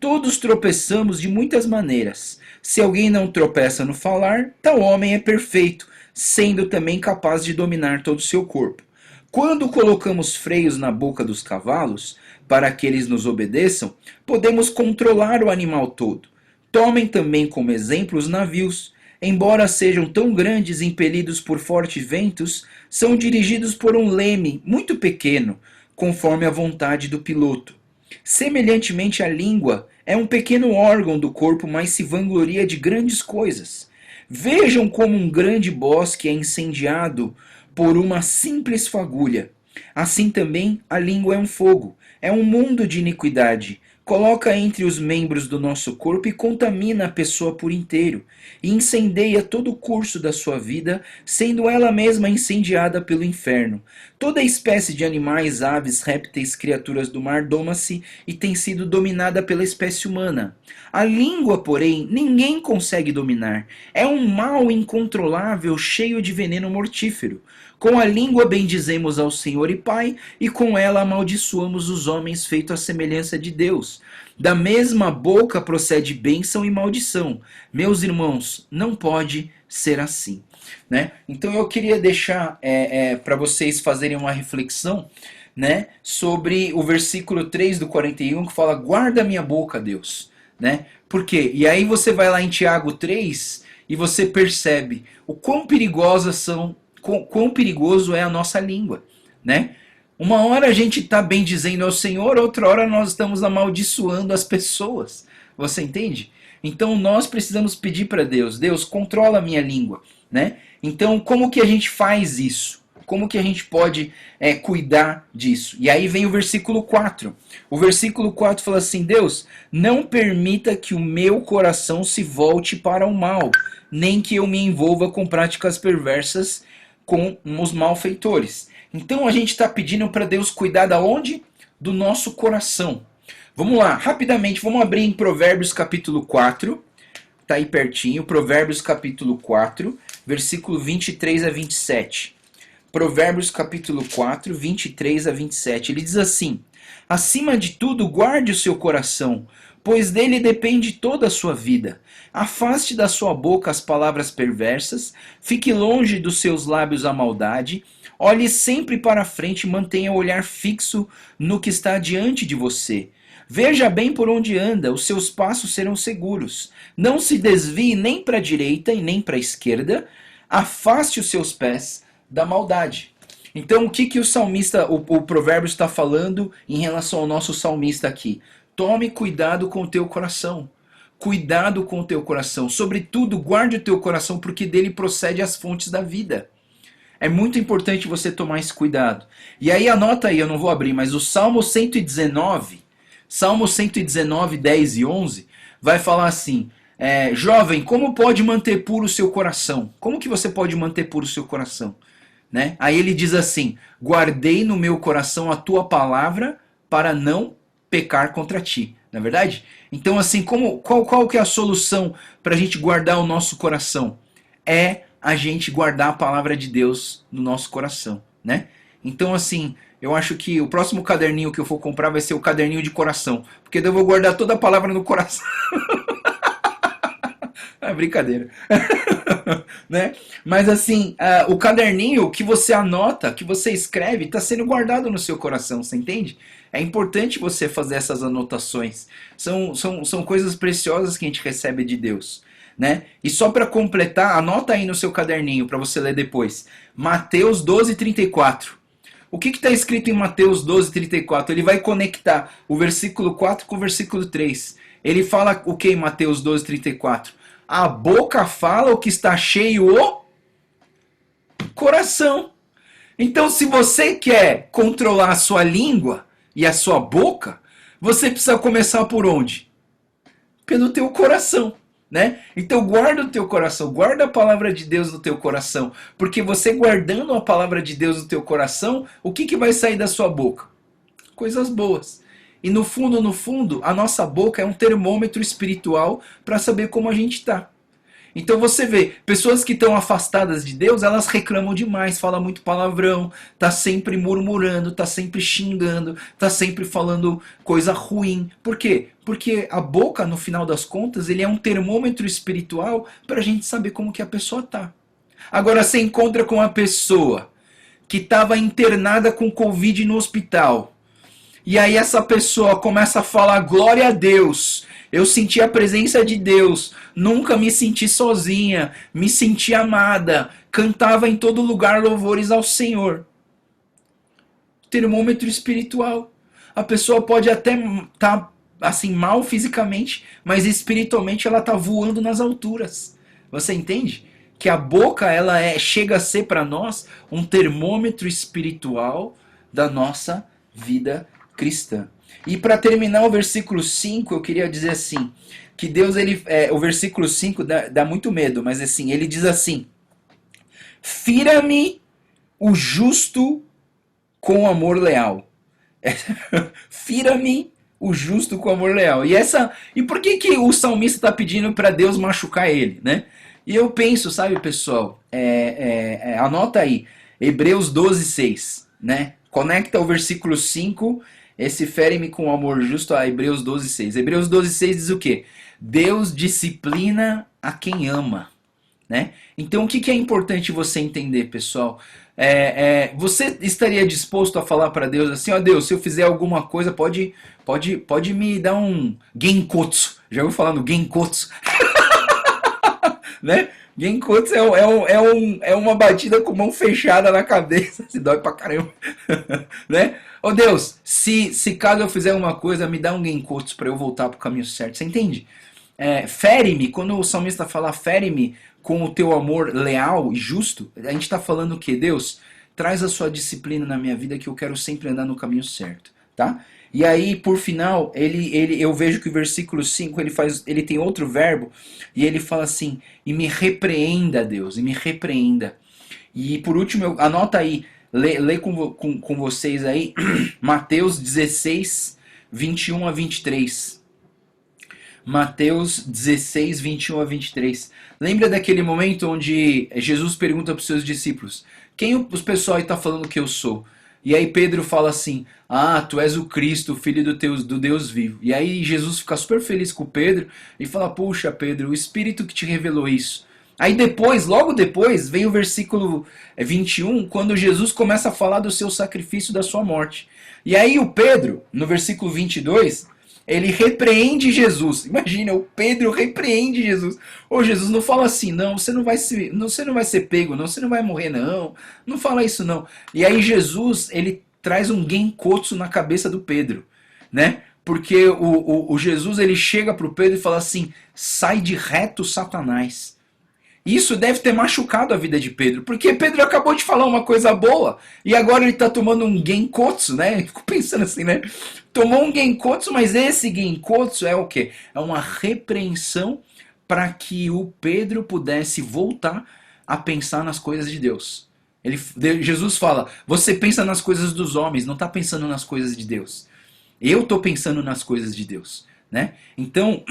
Todos tropeçamos de muitas maneiras. Se alguém não tropeça no falar, tal homem é perfeito, sendo também capaz de dominar todo o seu corpo. Quando colocamos freios na boca dos cavalos, para que eles nos obedeçam, podemos controlar o animal todo. Tomem também como exemplo os navios. Embora sejam tão grandes e impelidos por fortes ventos, são dirigidos por um leme muito pequeno, conforme a vontade do piloto. Semelhantemente, a língua é um pequeno órgão do corpo, mas se vangloria de grandes coisas. Vejam como um grande bosque é incendiado por uma simples fagulha. Assim também a língua é um fogo, é um mundo de iniquidade. Coloca entre os membros do nosso corpo e contamina a pessoa por inteiro, e incendeia todo o curso da sua vida, sendo ela mesma incendiada pelo inferno. Toda espécie de animais, aves, répteis, criaturas do mar doma-se e tem sido dominada pela espécie humana. A língua, porém, ninguém consegue dominar. É um mal incontrolável, cheio de veneno mortífero. Com a língua bendizemos ao Senhor e Pai, e com ela amaldiçoamos os homens feitos à semelhança de Deus. Da mesma boca procede bênção e maldição. Meus irmãos, não pode ser assim. Né? Então eu queria deixar para vocês fazerem uma reflexão, né, sobre o versículo 3 do 41, que fala: guarda minha boca, Deus. Né? Por quê? E aí você vai lá em Tiago 3 e você percebe o quão quão perigoso é a nossa língua, né? Uma hora a gente está bendizendo ao Senhor, outra hora nós estamos amaldiçoando as pessoas. Você entende? Então nós precisamos pedir para Deus: Deus, controla a minha língua, né? Então como que a gente faz isso? Como que a gente pode cuidar disso? E aí vem o versículo 4. O versículo 4 fala assim: Deus, não permita que o meu coração se volte para o mal, nem que eu me envolva com práticas perversas com os malfeitores. Então a gente está pedindo para Deus cuidar da onde? Do nosso coração. Vamos lá, rapidamente, vamos abrir em Provérbios capítulo 4. Está aí pertinho, Provérbios capítulo 4, versículo 23 a 27. Provérbios capítulo 4, 23 a 27. Ele diz assim: acima de tudo, guarde o seu coração, pois dele depende toda a sua vida. Afaste da sua boca as palavras perversas, fique longe dos seus lábios a maldade, olhe sempre para a frente e mantenha o olhar fixo no que está diante de você. Veja bem por onde anda, os seus passos serão seguros. Não se desvie nem para a direita e nem para a esquerda, afaste os seus pés da maldade. Então o que o salmista, o provérbio está falando em relação ao nosso salmista aqui? Tome cuidado com o teu coração. Cuidado com o teu coração. Sobretudo, guarde o teu coração, porque dele procede as fontes da vida. É muito importante você tomar esse cuidado. E aí anota aí, eu não vou abrir, mas o Salmo 119, 10 e 11, vai falar assim: jovem, como pode manter puro o seu coração? Como que você pode manter puro o seu coração? Né? Aí ele diz assim: guardei no meu coração a tua palavra para não pecar contra ti. Não é verdade? Então, assim, qual que é a solução para a gente guardar o nosso coração? É a gente guardar a palavra de Deus no nosso coração, né? Então, assim, eu acho que o próximo caderninho que eu for comprar vai ser o caderninho de coração, porque daí eu vou guardar toda a palavra no coração. É brincadeira. Né? Mas assim, o caderninho que você anota, que você escreve, está sendo guardado no seu coração, você entende? É importante você fazer essas anotações. São coisas preciosas que a gente recebe de Deus. né? E só para completar, anota aí no seu caderninho para você ler depois. Mateus 12:34. O que está escrito em Mateus 12:34? Ele vai conectar o versículo 4 com o versículo 3. Ele fala o que em Mateus 12:34? A boca fala o que está cheio o coração. Então, se você quer controlar a sua língua e a sua boca, você precisa começar por onde? Pelo teu coração, né? Então guarda o teu coração, guarda a palavra de Deus no teu coração, porque você guardando a palavra de Deus no teu coração, o que vai sair da sua boca? Coisas boas. E no fundo, a nossa boca é um termômetro espiritual para saber como a gente está. Então você vê, pessoas que estão afastadas de Deus, elas reclamam demais, falam muito palavrão, tá sempre murmurando, tá sempre xingando, tá sempre falando coisa ruim. Por quê? Porque a boca, no final das contas, ele é um termômetro espiritual para a gente saber como que a pessoa tá. Agora você encontra com uma pessoa que estava internada com Covid no hospital. E aí essa pessoa começa a falar glória a Deus. Eu senti a presença de Deus, nunca me senti sozinha, me senti amada, cantava em todo lugar louvores ao Senhor. Termômetro espiritual. A pessoa pode até estar assim mal fisicamente, mas espiritualmente ela está voando nas alturas. Você entende? Que a boca chega a ser para nós um termômetro espiritual da nossa vida cristã. E para terminar o versículo 5, eu queria dizer assim, que Deus, o versículo 5 dá muito medo, mas assim, ele diz assim, fira-me o justo com amor leal. Fira-me o justo com amor leal. E por que o salmista está pedindo para Deus machucar ele, né? E eu penso, sabe, pessoal, anota aí, Hebreus 12:6, né? Conecta o versículo 5, esse fere-me com amor justo, a Hebreus 12:6. Hebreus 12:6 diz o quê? Deus disciplina a quem ama, né? Então o que é importante você entender, pessoal? Você estaria disposto a falar para Deus assim, ó Deus, se eu fizer alguma coisa, pode me dar um genkotsu. Já ouviu falar no genkotsu? Né? Genkotsu é uma batida com mão fechada na cabeça, se dói pra caramba. Né? Ô Deus, se caso eu fizer uma coisa, me dá um genkotsu para eu voltar pro caminho certo. Você entende? Fere-me, quando o salmista fala fere-me com o teu amor leal e justo, a gente está falando o que? Deus, traz a sua disciplina na minha vida que eu quero sempre andar no caminho certo, tá? E aí, por final, eu vejo que o versículo 5, ele tem outro verbo, e ele fala assim, e me repreenda, Deus, e me repreenda. E por último, anota aí, lê com vocês aí, Mateus 16, 21 a 23. Mateus 16, 21 a 23. Lembra daquele momento onde Jesus pergunta para os seus discípulos, quem os pessoal está falando que eu sou? E aí Pedro fala assim, tu és o Cristo, o Filho do Deus vivo. E aí Jesus fica super feliz com o Pedro e fala, puxa Pedro, o Espírito que te revelou isso. Aí logo depois, vem o versículo 21, quando Jesus começa a falar do seu sacrifício, da sua morte. E aí o Pedro, no versículo 22, ele repreende Jesus. Imagina, o Pedro repreende Jesus. Ô Jesus, não fala assim, não, você não vai ser pego, não, você não vai morrer, não. Não fala isso, não. E aí Jesus, ele traz um genkotsu na cabeça do Pedro, né? Porque o Jesus, ele chega pro Pedro e fala assim, sai de reto, Satanás. Isso deve ter machucado a vida de Pedro, porque Pedro acabou de falar uma coisa boa, e agora ele está tomando um genkotsu, né? Fico pensando assim, né? Tomou um genkotsu, mas esse genkotsu é o quê? É uma repreensão para que o Pedro pudesse voltar a pensar nas coisas de Deus. Jesus fala, você pensa nas coisas dos homens, não está pensando nas coisas de Deus. Eu estou pensando nas coisas de Deus, né? Então,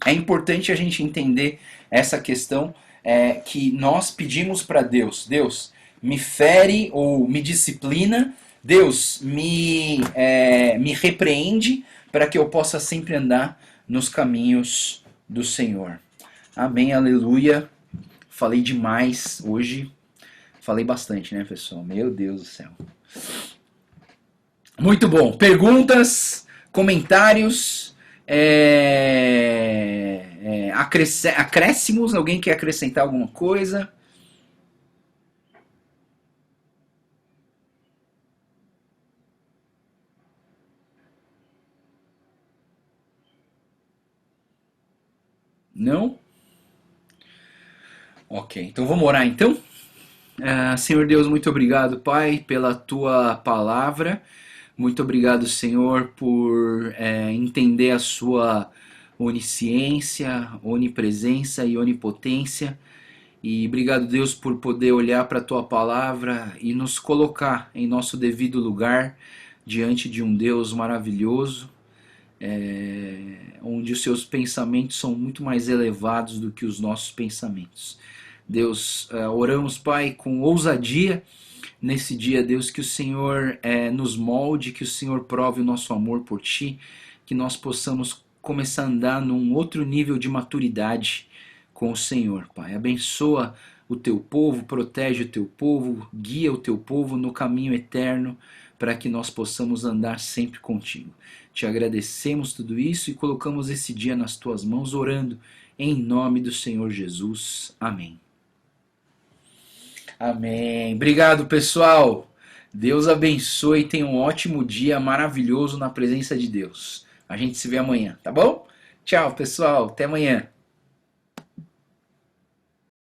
é importante a gente entender essa questão, que nós pedimos para Deus, Deus, me fere ou me disciplina, Deus, me repreende para que eu possa sempre andar nos caminhos do Senhor. Amém, aleluia. Falei demais hoje. Falei bastante, né, pessoal? Meu Deus do céu. Muito bom. Perguntas, comentários. Acréscimos? Alguém quer acrescentar alguma coisa? Não? Ok, então vamos orar então? Senhor Deus, muito obrigado, Pai, pela tua palavra. Muito obrigado, Senhor, por entender a sua onisciência, onipresença e onipotência. E obrigado, Deus, por poder olhar para a tua palavra e nos colocar em nosso devido lugar diante de um Deus maravilhoso, onde os seus pensamentos são muito mais elevados do que os nossos pensamentos. Deus, oramos, Pai, com ousadia nesse dia, Deus, que o Senhor nos molde, que o Senhor prove o nosso amor por Ti, que nós possamos começar a andar num outro nível de maturidade com o Senhor, Pai. Abençoa o Teu povo, protege o Teu povo, guia o Teu povo no caminho eterno, para que nós possamos andar sempre contigo. Te agradecemos tudo isso e colocamos esse dia nas Tuas mãos, orando em nome do Senhor Jesus. Amém. Amém. Obrigado, pessoal. Deus abençoe e tenha um ótimo dia maravilhoso na presença de Deus. A gente se vê amanhã, tá bom? Tchau, pessoal. Até amanhã.